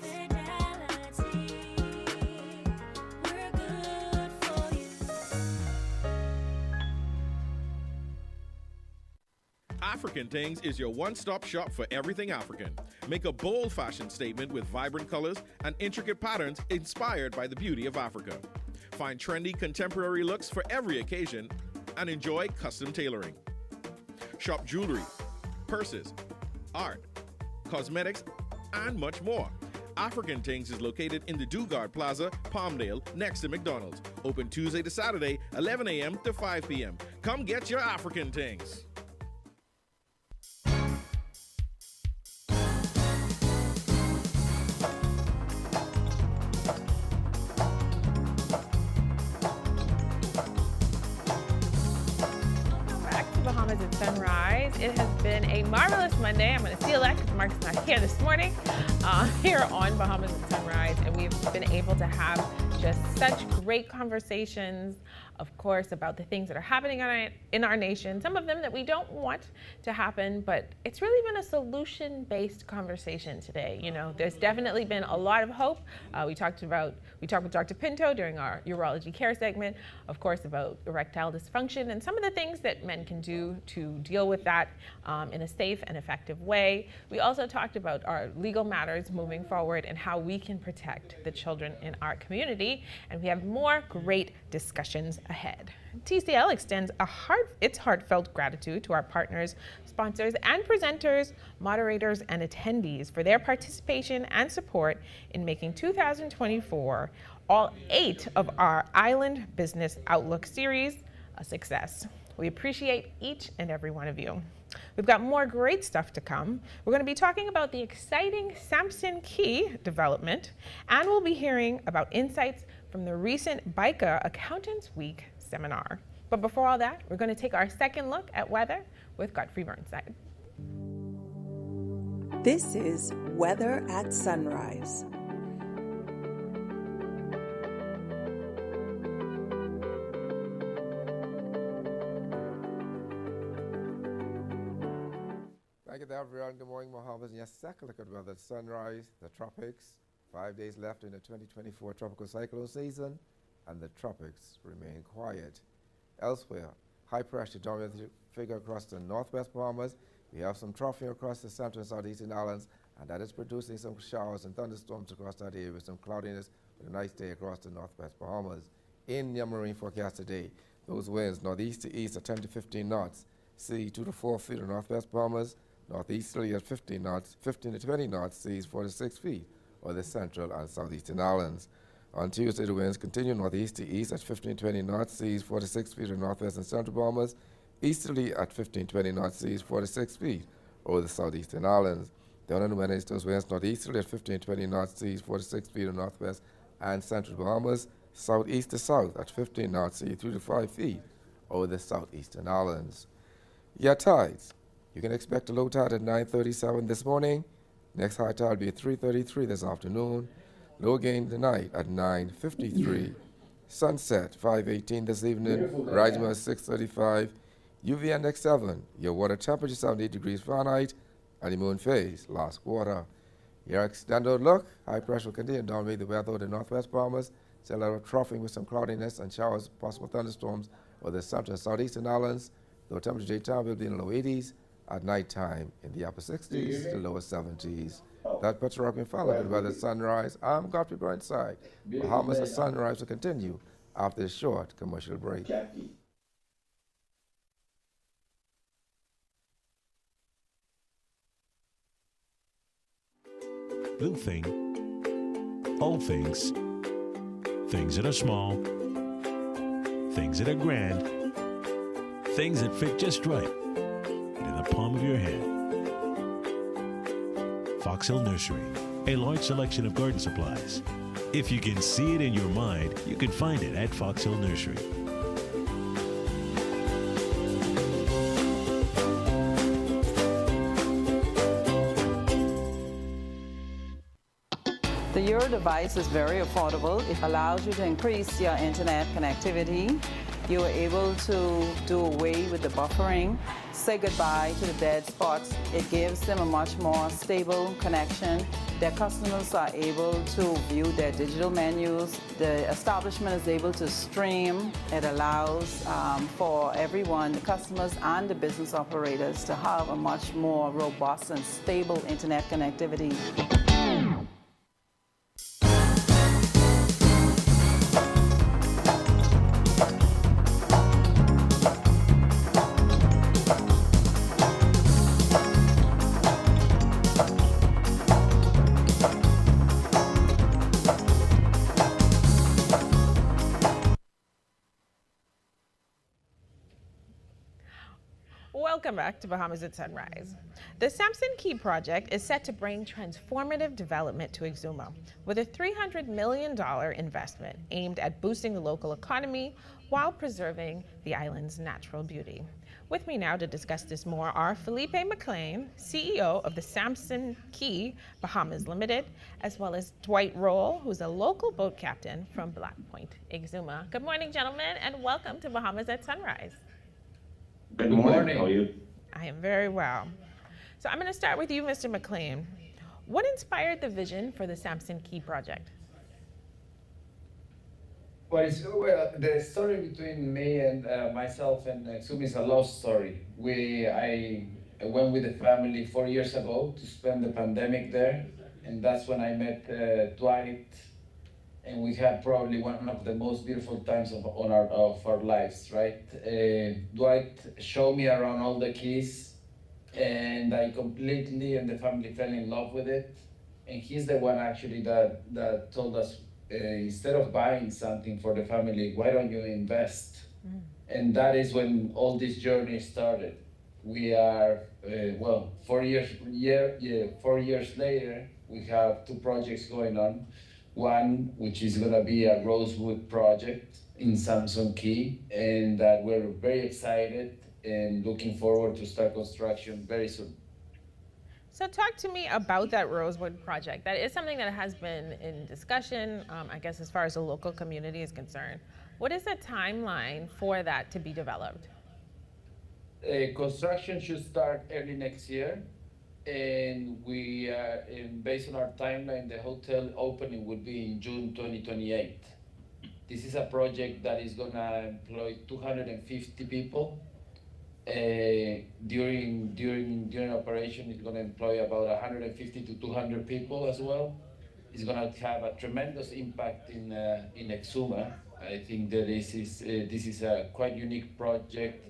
African Things is your one-stop shop for everything African. Make a bold fashion statement with vibrant colors and intricate patterns inspired by the beauty of Africa. Find trendy contemporary looks for every occasion and enjoy custom tailoring. Shop jewelry, purses, art, cosmetics, and much more. African Things is located in the Dugard Plaza, Palmdale, next to McDonald's. Open Tuesday to Saturday, 11 a.m. to 5 p.m. Come get your African Things. Bahamas at Sunrise. It has been a marvelous Monday. I'm going to steal that because Mark's not here this morning. Here on Bahamas at Sunrise, and we've been able to have just such great conversations, of course, about the things that are happening in our nation, some of them that we don't want to happen, but it's really been a solution-based conversation today. You know, there's definitely been a lot of hope. We talked with Dr. Pinto during our urology care segment, of course, about erectile dysfunction and some of the things that men can do to deal with that in a safe and effective way. We also talked about our legal matters moving forward and how we can protect the children in our community. ready, and we have more great discussions ahead. TCL extends its heartfelt gratitude to our partners, sponsors, and presenters, moderators, and attendees for their participation and support in making 2024 all 8 of our Island Business Outlook series a success. We appreciate each and every one of you. We've got more great stuff to come. We're going to be talking about the exciting Samson Key development, and we'll be hearing about insights from the recent BICA Accountants Week seminar. But before all that, we're going to take our second look at weather with Godfrey Burnside. This is Weather at Sunrise. Thank you, everyone. Good morning, Mohammed. Yes, second look at weather at sunrise, the tropics. 5 days left in the 2024 tropical cyclone season, and the tropics remain quiet. Elsewhere, high pressure dominating figure across the northwest Bahamas. We have some troughing across the central and southeastern islands, and that is producing some showers and thunderstorms across that area with some cloudiness with a nice day across the northwest Bahamas. In your marine forecast today, those winds northeast to east at 10 to 15 knots, sea 2 to 4 feet in northwest Bahamas, northeasterly at 15 knots, 15 to 20 knots, seas 4 to 6 feet, or the central and southeastern islands. On Tuesday, the winds continue northeast to east at 15 to 20 knots, seas 4 to 6 feet in northwest and central Bahamas, easterly at 15 to 20 knots, seas 4 to 6 feet, over the southeastern islands. Down on Wednesday, those winds northeasterly at 15 to 20 knots, seas 4 to 6 feet in northwest and central Bahamas, southeast to south at 15 knots, seas 3 to 5 feet, over the southeastern islands. Your tides. You can expect a low tide at 9:37 this morning. Next high tide will be at 3:33 this afternoon. Low again tonight at 9:53. Sunset 5:18 this evening. Rising at 6:35. UV index 7. Your water temperature 78 degrees Fahrenheit. And the moon phase last quarter. Your extended look. High pressure will continue to dominate the weather of the northwest Bahamas. Still a lot of troughing with some cloudiness and showers, possible thunderstorms over the central and southeastern islands. Low temperature daytime will be in the low 80s. At nighttime in the upper 60s to lower 70s. That puts Rock and Follow good weather at sunrise. I'm Godfrey Burnside. Bahamas at sunrise will continue after a short commercial break. Little thing, old things, things that are small, things that are grand, things that fit just right. The palm of your hand. Fox Hill Nursery, a large selection of garden supplies. If you can see it in your mind, you can find it at Fox Hill Nursery. The Euro device is very affordable. It allows you to increase your internet connectivity. You are able to do away with the buffering, say goodbye to the dead spots. It gives them a much more stable connection. Their customers are able to view their digital menus. The establishment is able to stream. It allows for everyone, the customers and the business operators, to have a much more robust and stable internet connectivity. Welcome back to Bahamas at Sunrise. The Samson Key project is set to bring transformative development to Exuma with a $300 million investment aimed at boosting the local economy while preserving the island's natural beauty. With me now to discuss this more are Felipe McLean, CEO of the Samson Key Bahamas Limited, as well as Dwight Roll, who's a local boat captain from Black Point, Exuma. Good morning, gentlemen, and welcome to Bahamas at Sunrise. Good morning. How are you? I am very well. So I'm going to start with you, Mr. McLean. What inspired the vision for the Samson Key project? Well, the story between me and myself and Exuma is a love story. I went with the family 4 years ago to spend the pandemic there, and that's when I met Dwight and we had probably one of the most beautiful times of our lives, right? Dwight showed me around all the keys, and I completely and the family fell in love with it. And he's the one actually that told us, instead of buying something for the family, why don't you invest? And that is when all this journey started. We are, 4 years later, we have two projects going on. One, which is gonna be a Rosewood project in Samson Key, and that we're very excited and looking forward to start construction very soon. So talk to me about that Rosewood project. That is something that has been in discussion, I guess, as far as the local community is concerned. What is the timeline for that to be developed? Construction should start early next year, and based on our timeline, the hotel opening would be in June 2028. This is a project that is gonna employ 250 people. During operation, it's gonna employ about 150 to 200 people as well. It's gonna have a tremendous impact in Exuma. I think that this is a quite unique project,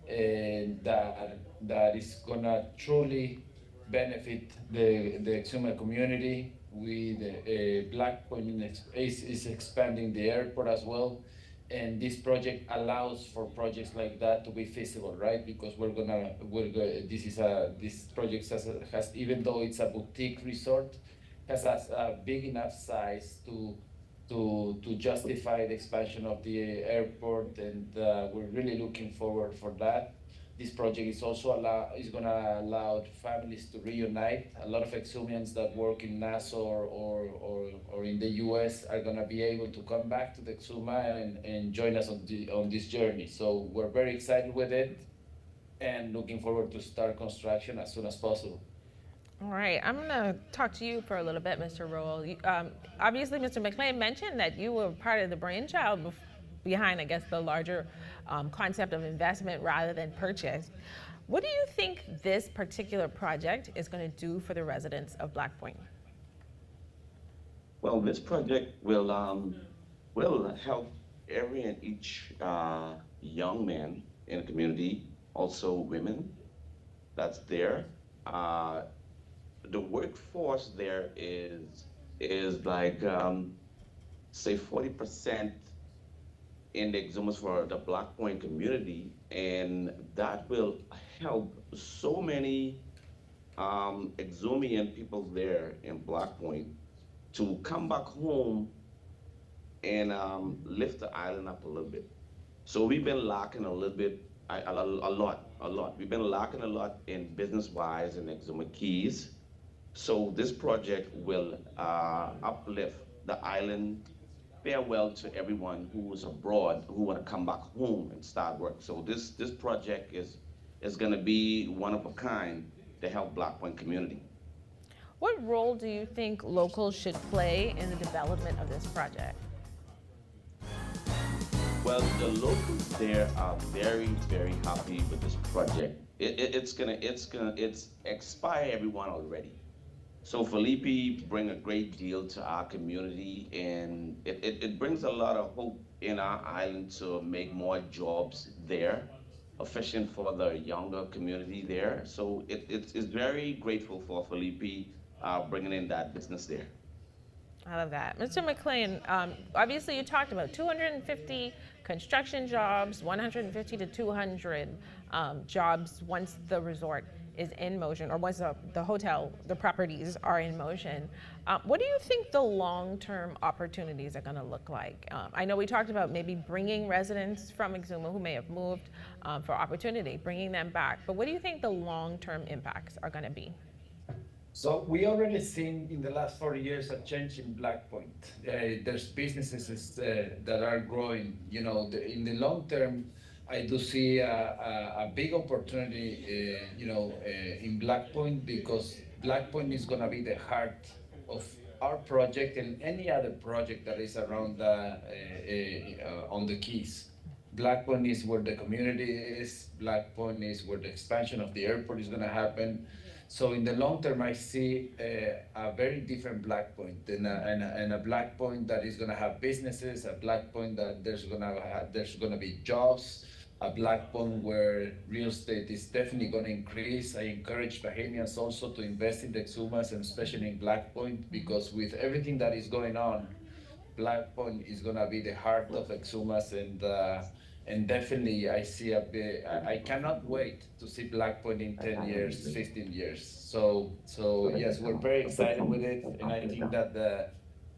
that is gonna truly benefit the Exuma community. With Black Point is expanding the airport as well, and this project allows for projects like that to be feasible, right? Because this project has, even though it's a boutique resort, has a big enough size to justify the expansion of the airport, and we're really looking forward for that. This project is also gonna allow families to reunite. A lot of Exumians that work in Nassau or in the US are gonna be able to come back to the Exuma and join us on this journey. So we're very excited with it and looking forward to start construction as soon as possible. All right, I'm gonna talk to you for a little bit, Mr. Rowell. Obviously, Mr. McLean mentioned that you were part of the brainchild behind, I guess, the larger concept of investment rather than purchase. What do you think this particular project is going to do for the residents of Black Point? Well, this project will help every and each young man in the community, also women that's there. The workforce there is like, say 40% in the Exumas for the Black Point community, and that will help so many Exumian people there in Black Point to come back home and lift the island up a little bit. So we've been lacking a little bit, a lot. We've been lacking a lot in business-wise in Exuma Keys. So this project will uplift the island. Farewell to everyone who is abroad who want to come back home and start work. So this project is going to be one of a kind to help Black Point community. What role do you think locals should play in the development of this project? Well, the locals there are very, very happy with this project. It's inspired everyone already. So Felipe bring a great deal to our community, and it brings a lot of hope in our island to make more jobs there, efficient for the younger community there. So it's very grateful for Felipe bringing in that business there. I love that. Mr. McLean, obviously you talked about 250 construction jobs, 150 to 200 jobs once the resort is in motion, or once the hotel, the properties are in motion. What do you think the long-term opportunities are going to look like? I know we talked about maybe bringing residents from Exuma who may have moved for opportunity, bringing them back, but what do you think the long-term impacts are going to be? So we already seen in the last 40 years a change in Black Point. There's businesses that are growing. You know, in the long term, I do see a big opportunity, in Black Point, because Black Point is going to be the heart of our project and any other project that is around on the Keys. Black Point is where the community is. Black Point is where the expansion of the airport is going to happen. So in the long term, I see a very different Black Point, and a Black Point that is going to have businesses, a Black Point that there's going to be jobs, a Black Point where real estate is definitely going to increase. I encourage Bahamians also to invest in the Exumas and especially in Black Point, because with everything that is going on, Black Point is going to be the heart of Exumas, and definitely I see I cannot wait to see Black Point in 10 years, 15 years. So yes, we're very excited with it, and I think that the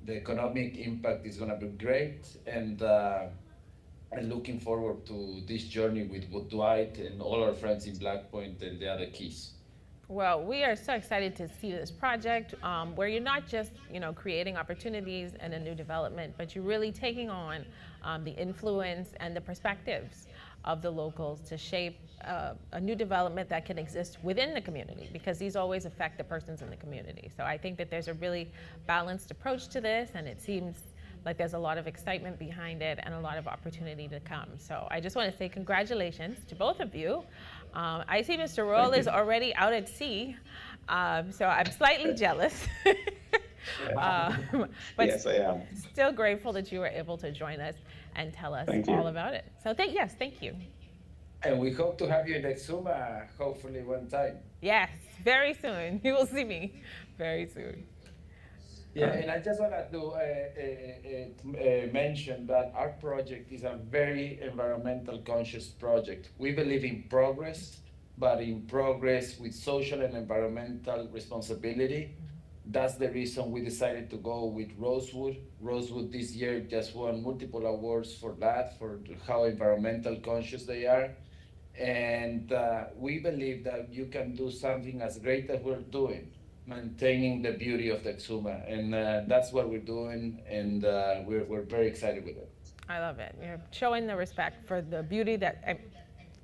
economic impact is going to be great, and looking forward to this journey with Dwight and all our friends in Black Point and the other keys. Well, we are so excited to see this project where you're not just, creating opportunities and a new development, but you're really taking on the influence and the perspectives of the locals to shape a new development that can exist within the community, because these always affect the persons in the community. So I think that there's a really balanced approach to this, and it seems like there's a lot of excitement behind it and a lot of opportunity to come. So I just want to say congratulations to both of you. I see Mr. Roll is already out at sea, so I'm slightly jealous. But yes, I am. Still grateful that you were able to join us and tell us all about it. So thank you. And we hope to have you in Exuma, hopefully one time. Yes, very soon. You will see me very soon. Yeah, and I just wanted to mention that our project is a very environmental conscious project. We believe in progress, but in progress with social and environmental responsibility. That's the reason we decided to go with Rosewood. Rosewood this year just won multiple awards for that, for how environmental conscious they are. And we believe that you can do something as great as we're doing, maintaining the beauty of the Exuma, and that's what we're doing, and we're very excited with it. I love it. You're showing the respect for the beauty that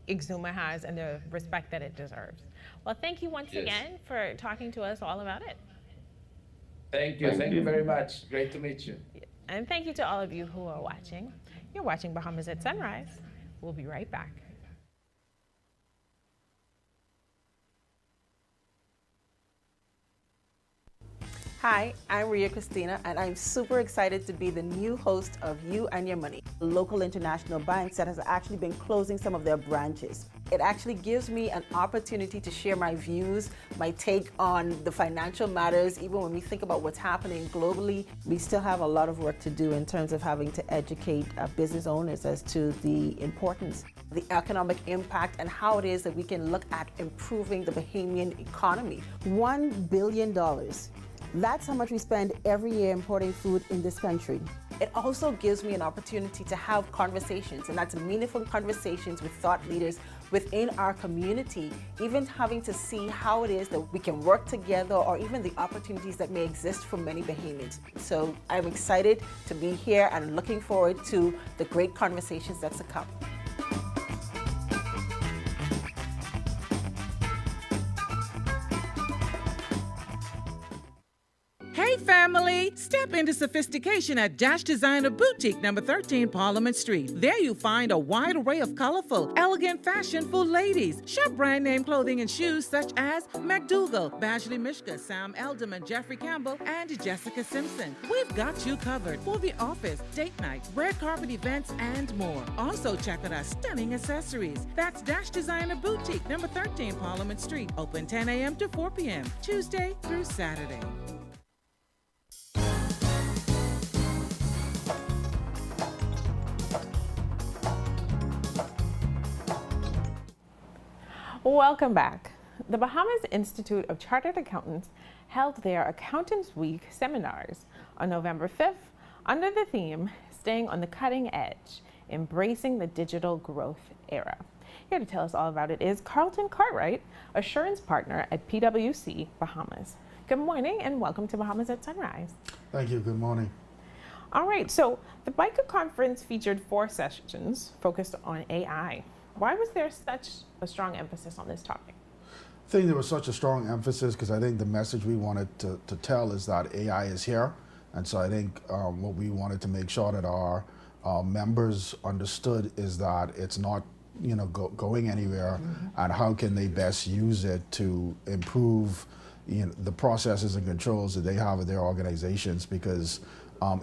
Exuma has and the respect that it deserves. Well, thank you once again for talking to us all about it. Thank you very much. Great to meet you. And thank you to all of you who are watching. You're watching Bahamas at Sunrise. We'll be right back. Hi, I'm Ria Christina, and I'm super excited to be the new host of You and Your Money, a local international bank that has actually been closing some of their branches. It actually gives me an opportunity to share my views, my take on the financial matters. Even when we think about what's happening globally, we still have a lot of work to do in terms of having to educate business owners as to the importance, the economic impact, and how it is that we can look at improving the Bahamian economy. $1 billion. That's how much we spend every year importing food in this country. It also gives me an opportunity to have conversations, and that's meaningful conversations with thought leaders within our community, even having to see how it is that we can work together, or even the opportunities that may exist for many Bahamians. So I'm excited to be here and looking forward to the great conversations that's to come. Hey family, step into sophistication at Dash Designer Boutique, number 13 Parliament Street. There you find a wide array of colorful, elegant fashion for ladies. Shop brand name clothing and shoes such as McDougall, Bashley Mishka, Sam Elderman, Jeffrey Campbell, and Jessica Simpson. We've got you covered for the office, date night, red carpet events, and more. Also check out our stunning accessories. That's Dash Designer Boutique, number 13 Parliament Street. Open 10 a.m. to 4 p.m., Tuesday through Saturday. Welcome back. The Bahamas Institute of Chartered Accountants held their Accountants Week seminars on November 5th under the theme, Staying on the Cutting Edge, Embracing the Digital Growth Era. Here to tell us all about it is Carlton Cartwright, Assurance Partner at PwC Bahamas. Good morning and welcome to Bahamas at Sunrise. Thank you. Good morning. All right, so the BICA conference featured 4 sessions focused on AI. Why was there such a strong emphasis on this topic? I think there was such a strong emphasis because I think the message we wanted to tell is that AI is here. And so I think what we wanted to make sure that our members understood is that it's not going anywhere, and how can they best use it to improve the processes and controls that they have at their organizations. Because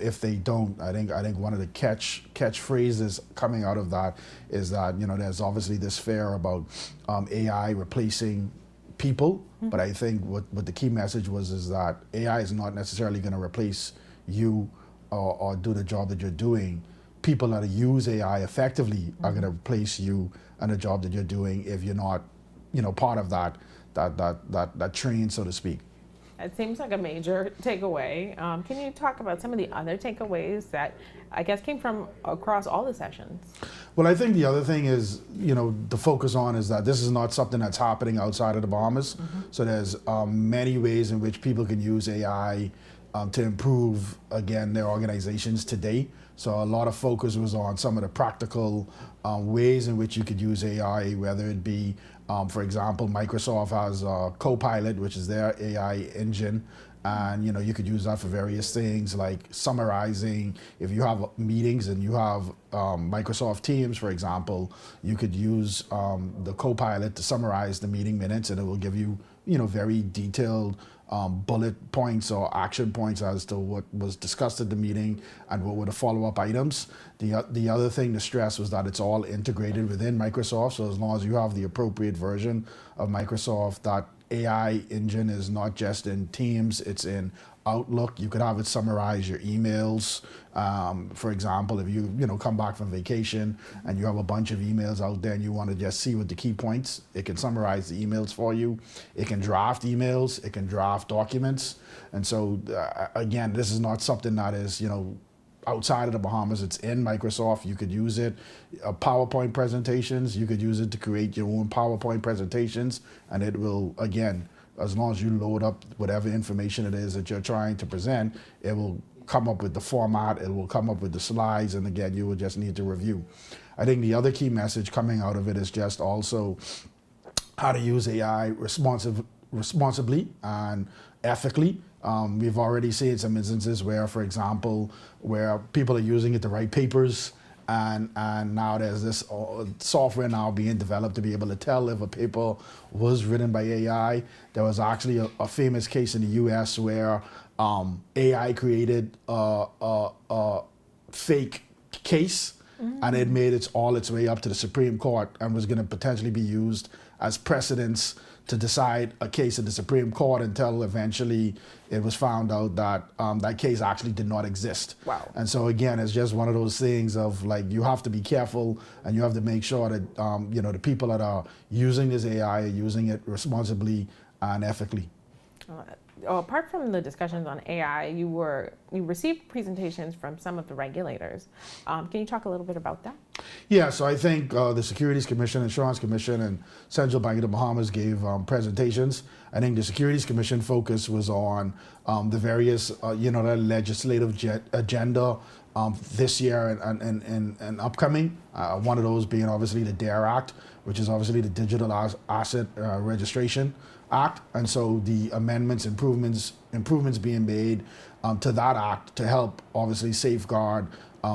if they don't, I think one of the catchphrases coming out of that is that there's obviously this fear about AI replacing people, but I think what the key message was is that AI is not necessarily going to replace you or do the job that you're doing. People that use AI effectively are going to replace you and the job that you're doing if you're not, part of that train, so to speak. It seems like a major takeaway. Can you talk about some of the other takeaways that I guess came from across all the sessions? Well, I think the other thing is, the focus on is that this is not something that's happening outside of the Bahamas. So there's many ways in which people can use AI to improve, again, their organizations today. So a lot of focus was on some of the practical ways in which you could use AI, whether it be, for example, Microsoft has Copilot, which is their AI engine. And you could use that for various things like summarizing. If you have meetings and you have Microsoft Teams, for example, you could use the Copilot to summarize the meeting minutes, and it will give you very detailed bullet points or action points as to what was discussed at the meeting and what were the follow-up items. The other thing to stress was that it's all integrated within Microsoft. So as long as you have the appropriate version of Microsoft, that AI engine is not just in Teams, it's in Outlook. You could have it summarize your emails. For example, if you come back from vacation and you have a bunch of emails out there and you want to just see what the key points, it can summarize the emails for you. It can draft emails. It can draft documents. And so, again, this is not something that is, outside of the Bahamas. It's in Microsoft. You could use it. PowerPoint presentations, you could use it to create your own PowerPoint presentations, and it will, again, as long as you load up whatever information it is that you're trying to present, it will come up with the format, it will come up with the slides, and again, you will just need to review. I think the other key message coming out of it is just also how to use AI responsibly and ethically. We've already seen some instances where, for example, where people are using it to write papers, and now there's this software now being developed to be able to tell if a paper was written by AI. There was actually a famous case in the US where AI created a fake case, and it made its way up to the Supreme Court and was going to potentially be used as precedents to decide a case in the Supreme Court until eventually it was found out that that case actually did not exist. Wow. And so again, it's just one of those things of like, you have to be careful and you have to make sure that the people that are using this AI are using it responsibly and ethically. Apart from the discussions on AI, you received presentations from some of the regulators. Can you talk a little bit about that? Yeah, so I think the Securities Commission, Insurance Commission, and Central Bank of the Bahamas gave presentations. I think the Securities Commission focus was on the various, legislative agenda this year and upcoming. One of those being obviously the DARE Act, which is obviously the Digital Asset Registration Act, and so the amendments, improvements being made to that act to help obviously safeguard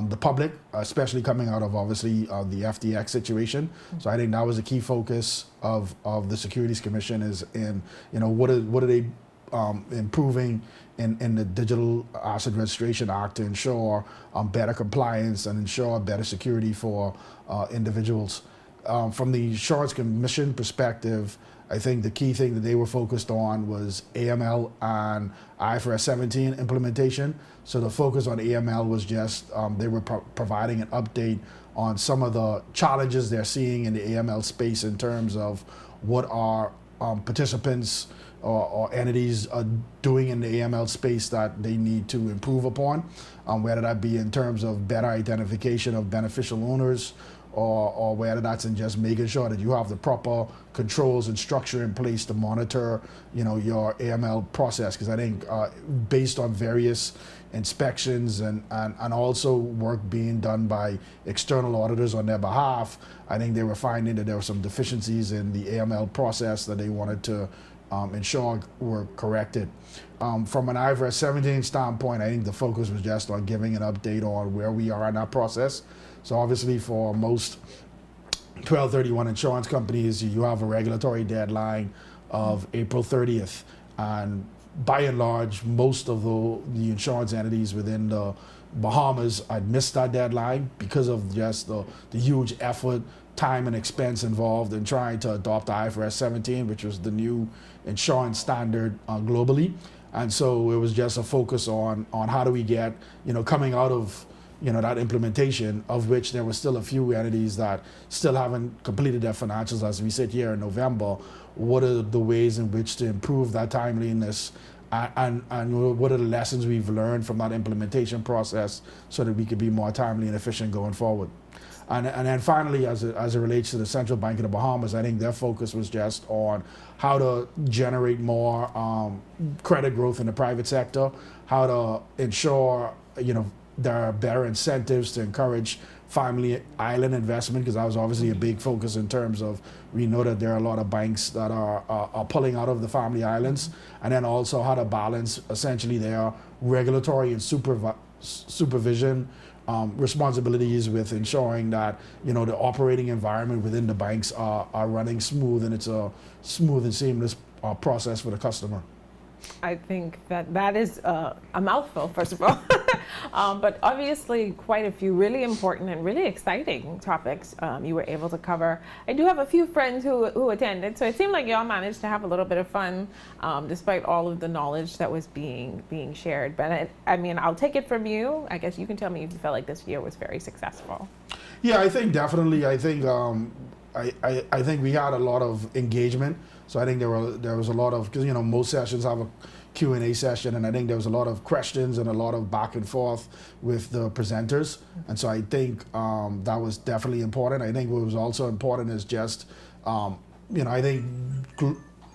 the public, especially coming out of obviously the FTX situation. So I think that was a key focus of the Securities Commission is in, what are they improving in the Digital Asset Registration Act to ensure better compliance and ensure better security for individuals. From the Insurance Commission perspective, I think the key thing that they were focused on was AML and IFRS 17 implementation. So the focus on AML was just they were providing an update on some of the challenges they're seeing in the AML space in terms of what our participants or entities are doing in the AML space that they need to improve upon, whether that be in terms of better identification of beneficial owners, or whether that's in just making sure that you have the proper controls and structure in place to monitor, your AML process. Because I think based on various inspections and also work being done by external auditors on their behalf, I think they were finding that there were some deficiencies in the AML process that they wanted to ensure were corrected. From an IFRS 17 standpoint, I think the focus was just on giving an update on where we are in that process. So obviously for most 1231 insurance companies, you have a regulatory deadline of April 30th. And by and large, most of the insurance entities within the Bahamas had missed that deadline because of just the huge effort, time, and expense involved in trying to adopt IFRS 17, which was the new insurance standard globally. And so it was just a focus on how do we get, coming out of that implementation, of which there were still a few entities that still haven't completed their financials as we sit here in November. What are the ways in which to improve that timeliness, and what are the lessons we've learned from that implementation process so that we could be more timely and efficient going forward. And then finally, as it relates to the Central Bank of the Bahamas, I think their focus was just on how to generate more credit growth in the private sector, how to ensure, there are better incentives to encourage family island investment, because that was obviously a big focus in terms of, we know that there are a lot of banks that are pulling out of the family islands, and then also how to balance essentially their regulatory and supervision responsibilities with ensuring that the operating environment within the banks are running smooth, and it's a smooth and seamless process for the customer. I think that is a mouthful, first of all. But obviously quite a few really important and really exciting topics you were able to cover. I do have a few friends who attended, so it seemed like y'all managed to have a little bit of fun despite all of the knowledge that was being shared. But I mean, I'll take it from you. I guess you can tell me if you felt like this year was very successful. Yeah, I think definitely. I think I think we had a lot of engagement. So I think there was a lot of, because most sessions have a Q&A session, and I think there was a lot of questions and a lot of back and forth with the presenters. And so I think that was definitely important. I think what was also important is just, I think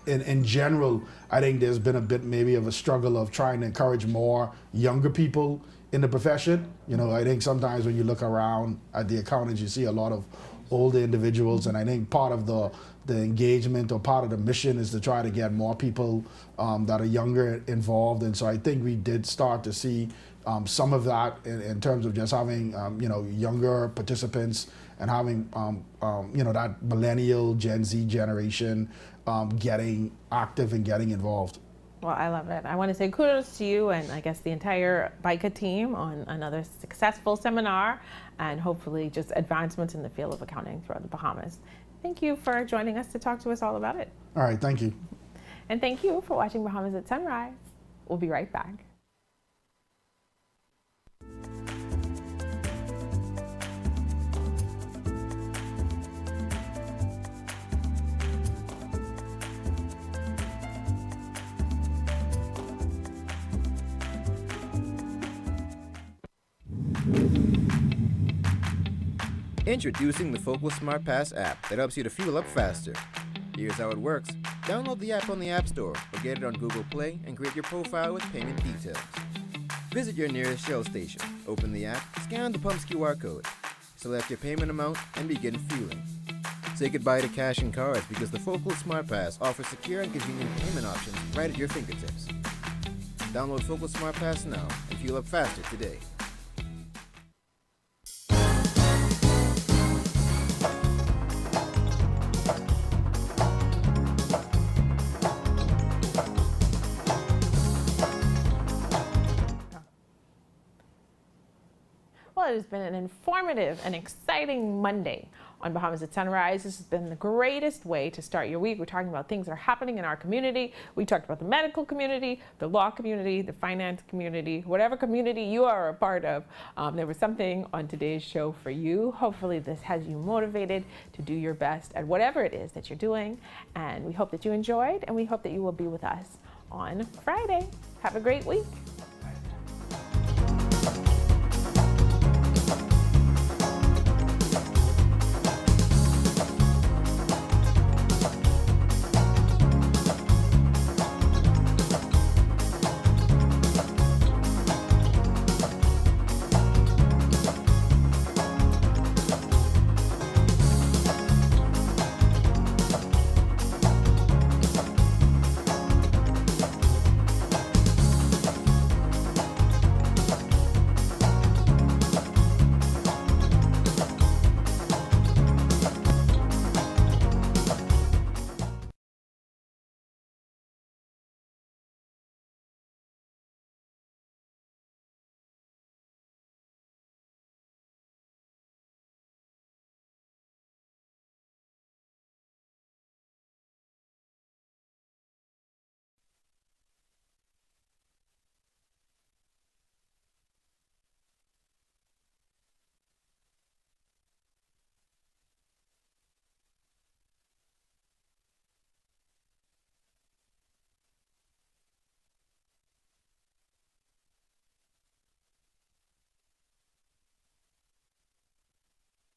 in general, I think there's been a bit maybe of a struggle of trying to encourage more younger people in the profession. I think sometimes when you look around at the accountants, you see a lot of older individuals, and I think part of the engagement or part of the mission is to try to get more people that are younger involved. And so I think we did start to see some of that in terms of just having younger participants and having that millennial Gen Z generation getting active and getting involved. Well, I love it. I want to say kudos to you and I guess the entire BICA team on another successful seminar, and hopefully just advancements in the field of accounting throughout the Bahamas. Thank you for joining us to talk to us all about it. All right, thank you. And thank you for watching Bahamas at Sunrise. We'll be right back. Introducing the Focal Smart Pass app that helps you to fuel up faster. Here's how it works. Download the app on the App Store or get it on Google Play and create your profile with payment details. Visit your nearest Shell station, open the app, scan the pump's QR code, select your payment amount, and begin fueling. Say goodbye to cash and cards because the Focal Smart Pass offers secure and convenient payment options right at your fingertips. Download Focal Smart Pass now and fuel up faster today. It has been an informative and exciting Monday on Bahamas at Sunrise. This has been the greatest way to start your week. We're talking about things that are happening in our community. We talked about the medical community, the law community, the finance community, whatever community you are a part of. There was something on today's show for you. Hopefully this has you motivated to do your best at whatever it is that you're doing. And we hope that you enjoyed, and we hope that you will be with us on Friday. Have a great week.